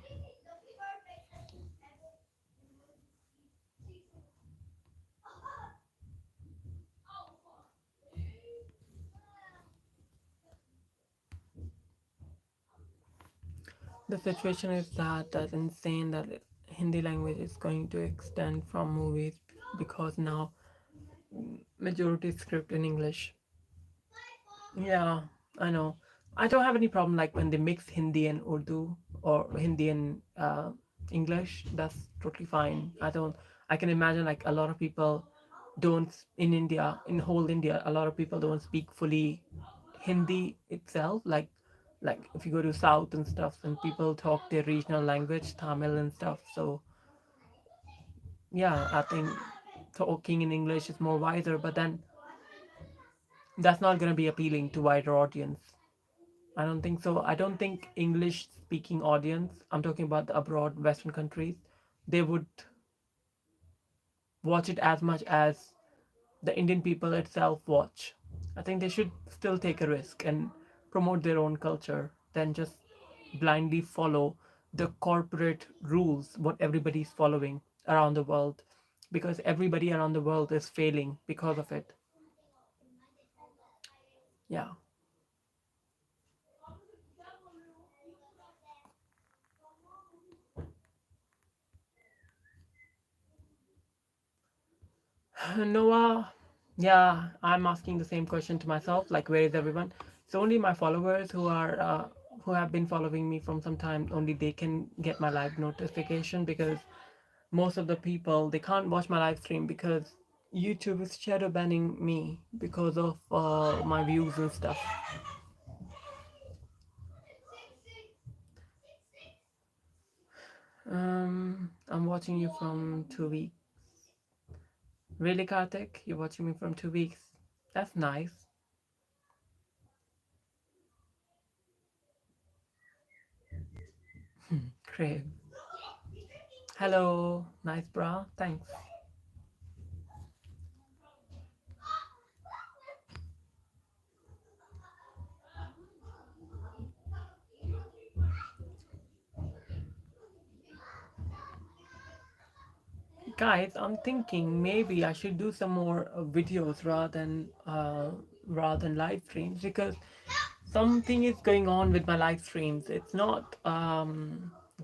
The situation is that that's insane that Hindi language is going to extend from movies because now majority is script in English. Yeah, I know. I don't have any problem like when they mix Hindi and Urdu or Hindi and English. That's totally fine. I don't. I can imagine like a lot of people don't in India, in whole India, a lot of people don't speak fully Hindi itself. Like if you go to South and stuff, and people talk their regional language, Tamil and stuff. So yeah, I think talking in English is more wiser. But then that's not gonna be appealing to wider audience. I don't think so. I don't think English speaking audience, I'm talking about the abroad Western countries, they would watch it as much as the Indian people itself watch. I think they should still take a risk and promote their own culture than just blindly follow the corporate rules, what everybody's following around the world. Because everybody around the world is failing because of it. Yeah. Noah, yeah, I'm asking the same question to myself. Like, where is everyone? It's only my followers who have been following me from some time. Only they can get my live notification because most of the people they can't watch my live stream because YouTube is shadow banning me because of my views and stuff. I'm watching you from 2 weeks. Really, Karthik? You're watching me from 2 weeks? That's nice. Crave. Hello, nice bra. Thanks. Guys, I'm thinking maybe I should do some more videos rather than live streams because something is going on with my live streams. It's not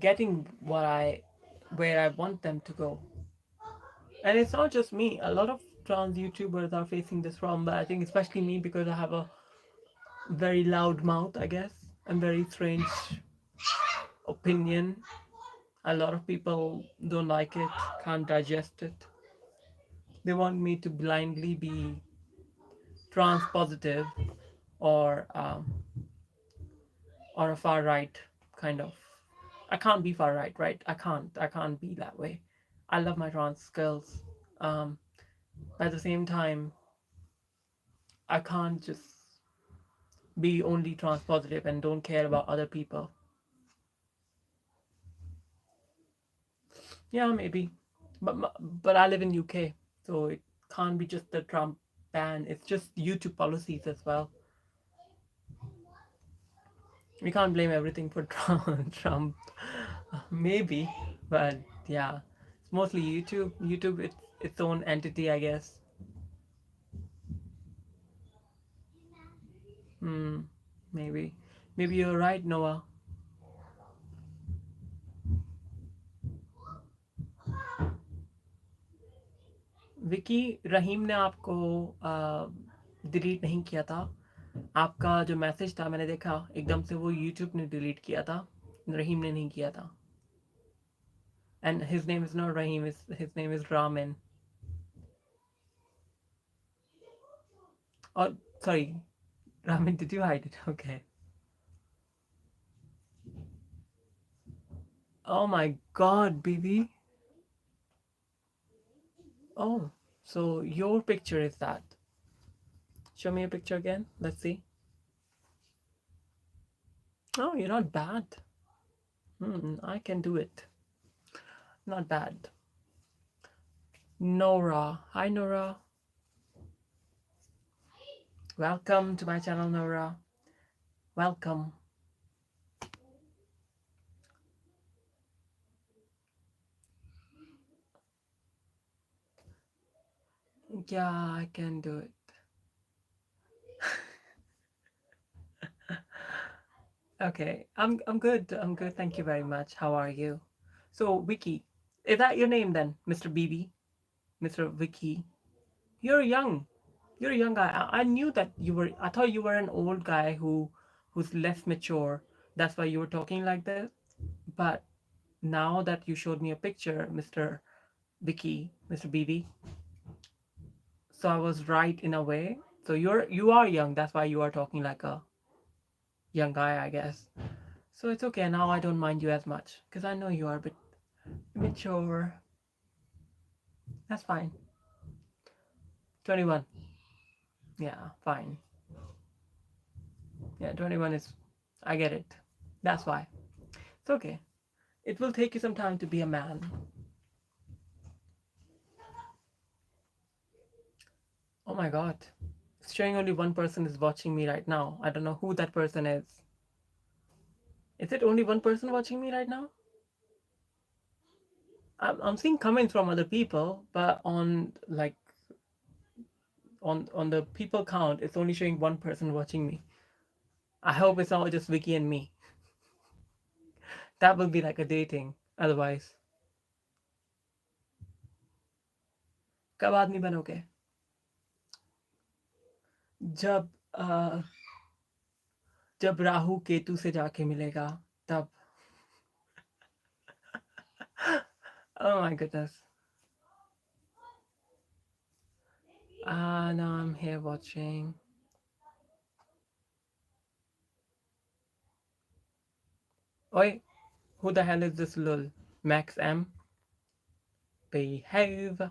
getting where I want them to go. And it's not just me. A lot of trans YouTubers are facing this problem, but I think especially me because I have a very loud mouth, I guess, and very strange opinion. A lot of people don't like it, can't digest it. They want me to blindly be trans positive or or a far right kind of. I can't be far right, right? I can't be that way. I love my trans skills. Um, at the same time, I can't just be only trans positive and don't care about other people. Yeah, maybe, but I live in UK, so it can't be just the Trump ban. It's just YouTube policies as well. We can't blame everything for Trump. Maybe, but yeah, it's mostly YouTube. YouTube, it's its own entity, I guess. Hmm, maybe, maybe you're right, Noah. Vicky रहीम ने आपको delete नहीं किया था. आपका जो message था मैंने देखा एकदम से वो YouTube ने डिलीट किया था. रहीम ने नहीं किया था. And his name is not Rahim. His name is Ramin. Oh, sorry, Ramin. Did you hide it? Okay. Oh my God, baby. Oh, so your picture is that. Show me a picture again. Let's see. Oh, you're not bad. I can do it. Not bad. Nora. Hi, Nora. Welcome to my channel, Nora. Welcome. Yeah, I can do it. Okay, I'm good. I'm good. Thank you very much. How are you? So, Vicky, is that your name then, Mr. BB? Mr. Vicky? You're young. You're a young guy. I knew that you were. I thought you were an old guy who's less mature. That's why you were talking like this. But now that you showed me a picture, Mr. Vicky, Mr. BB, so I was right in a way. So you are young. That's why you are talking like a young guy, I guess. So it's okay. Now I don't mind you as much because I know you are a bit mature. That's fine. 21. Yeah, fine. Yeah, 21 is. I get it. That's why. It's okay. It will take you some time to be a man. Oh my god. It's showing only one person is watching me right now. I don't know who that person is. Is it only one person watching me right now? I'm seeing comments from other people, but on the people count, it's only showing one person watching me. I hope it's not just Vicky and me. That will be like a dating. Otherwise, कब आदमी बनोगे? जब uh, जब राहु केतु से जाके मिलेगा तब. Oh my goodness. Now I'm here watching. Oi, who the hell is this lul? Max M? Behave.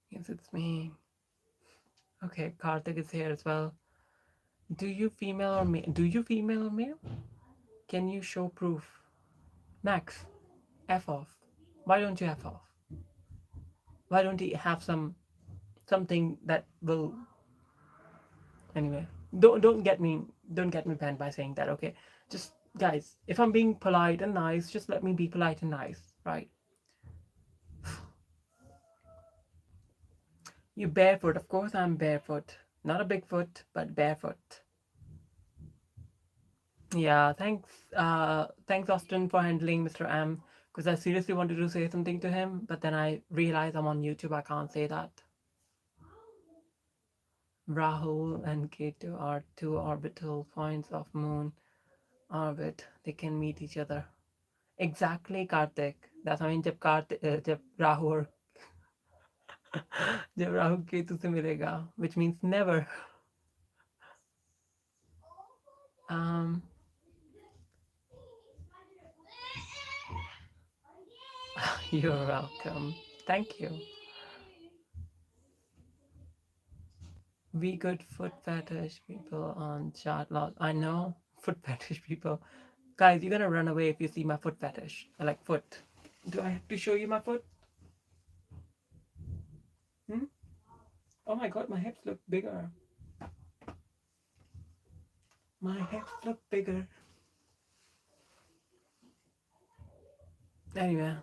Yes, it's me. Okay, Karthik is here as well. Do you female or male? Do you female or male? Can you show proof? Max, F off. Why don't you F off? Why don't you have something that will anyway? Don't get me banned by saying that, okay? Just guys, if I'm being polite and nice, just let me be polite and nice, right? You barefoot, of course I'm barefoot. Not a big foot, but barefoot. Yeah, thanks Austin for handling Mr. M, because I seriously wanted to say something to him, but then I realized I'm on YouTube, I can't say that. Rahu and Ketu are two orbital points of moon orbit. They can meet each other. Exactly, Karthik. That's I mean, जब राहु और जब राहु केतु से मिलेगा, which means never. Um, you're welcome. Thank you. We good foot fetish people on chat lot. I know foot fetish people. Guys, you're gonna run away if you see my foot fetish. I like foot. Do I have to show you my foot? Hmm? Oh my god, my hips look bigger. My hips look bigger. Anyway.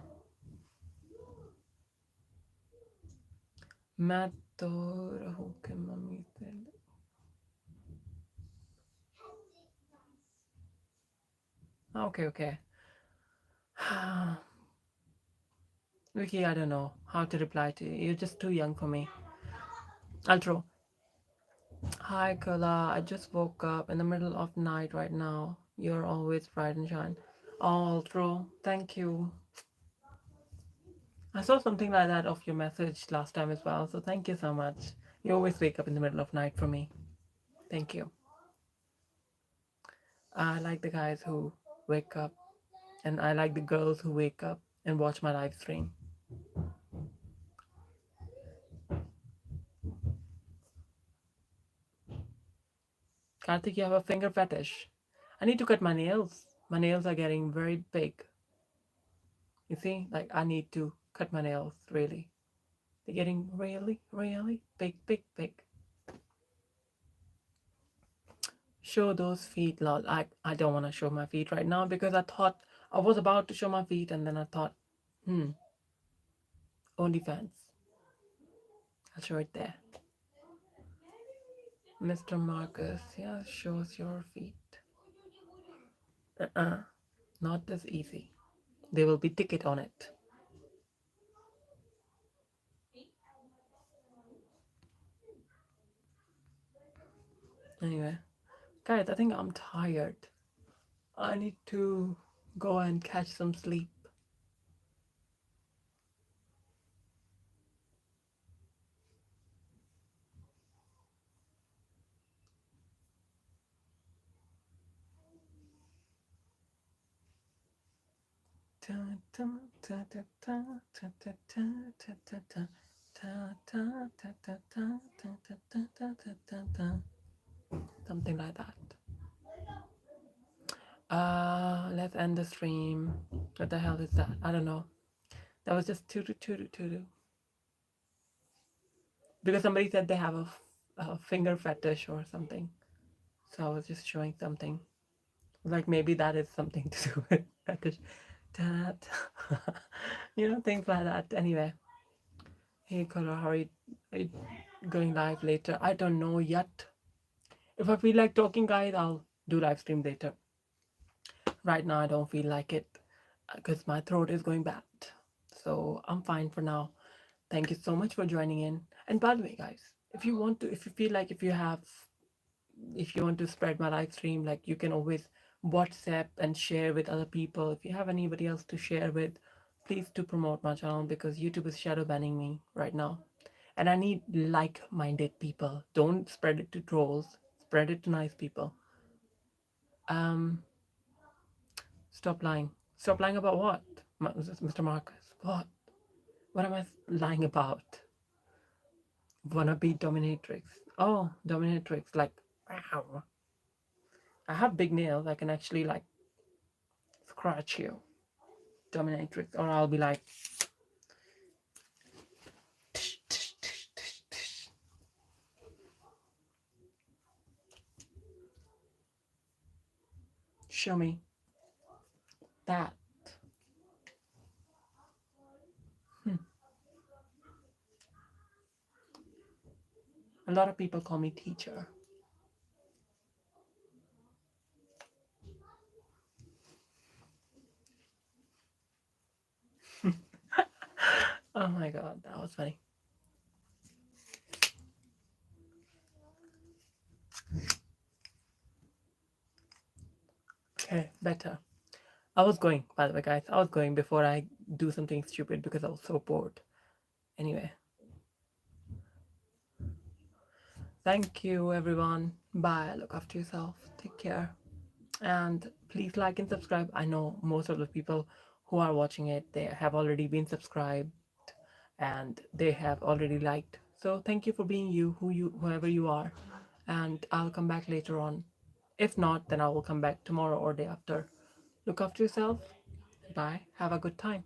मैं तो रहूं कि mummy से. Okay. Vicky, I don't know how to reply to you. You're just too young for me. I'll throw. Hi, Kala. I just woke up in the middle of night right now. You're always bright and shine. I'll throw. Thank you. I saw something like that of your message last time as well, so thank you so much. You always wake up in the middle of night for me. Thank you. I like the guys who wake up, and I like the girls who wake up and watch my live stream. Karthik, you have a finger fetish. I need to cut my nails. My nails are getting very big. You see, like I need to cut my nails really. They're getting really, really big, big, big. Show those feet, lol. I don't want to show my feet right now because I thought I was about to show my feet and then I thought, hmm, OnlyFans. I'll show it there. Mr. Marcus, yeah, shows your feet. Uh-uh. Not this easy. There will be ticket on it. Anyway, guys, I think I'm tired. I need to go and catch some sleep. Something like that. Let's end the stream. What the hell is that? I don't know. That was just tutu. Because somebody said they have a finger fetish or something. So I was just showing something. Like maybe that is something to do with fetish. Things like that. Anyway. Hey, Color, are you going live later? I don't know yet. If I feel like talking, guys, I'll do live stream later. Right now, I don't feel like it because my throat is going bad. So I'm fine for now. Thank you so much for joining in. And by the way, guys, if you feel like if you want to spread my live stream, like you can always WhatsApp and share with other people. If you have anybody else to share with, please do promote my channel because YouTube is shadow banning me right now. And I need like-minded people. Don't spread it to trolls. Spread it to nice people. Um, Stop lying. Stop lying about what, Mr. Marcus? What? What am I lying about? Wanna be dominatrix? Oh, dominatrix! Like, wow. I have big nails. I can actually like scratch you, dominatrix, or I'll be like, show me that. A lot of people call me teacher. Oh my god, that was funny. Okay, better. I was going, by the way, guys. I was going before I do something stupid because I was so bored. Anyway, thank you, everyone. Bye. Look after yourself. Take care. And please like and subscribe. I know most of the people who are watching it, they have already been subscribed and they have already liked. So thank you for being you, whoever you are. And I'll come back later on. If not, then I will come back tomorrow or day after. Look after yourself. Bye. Have a good time.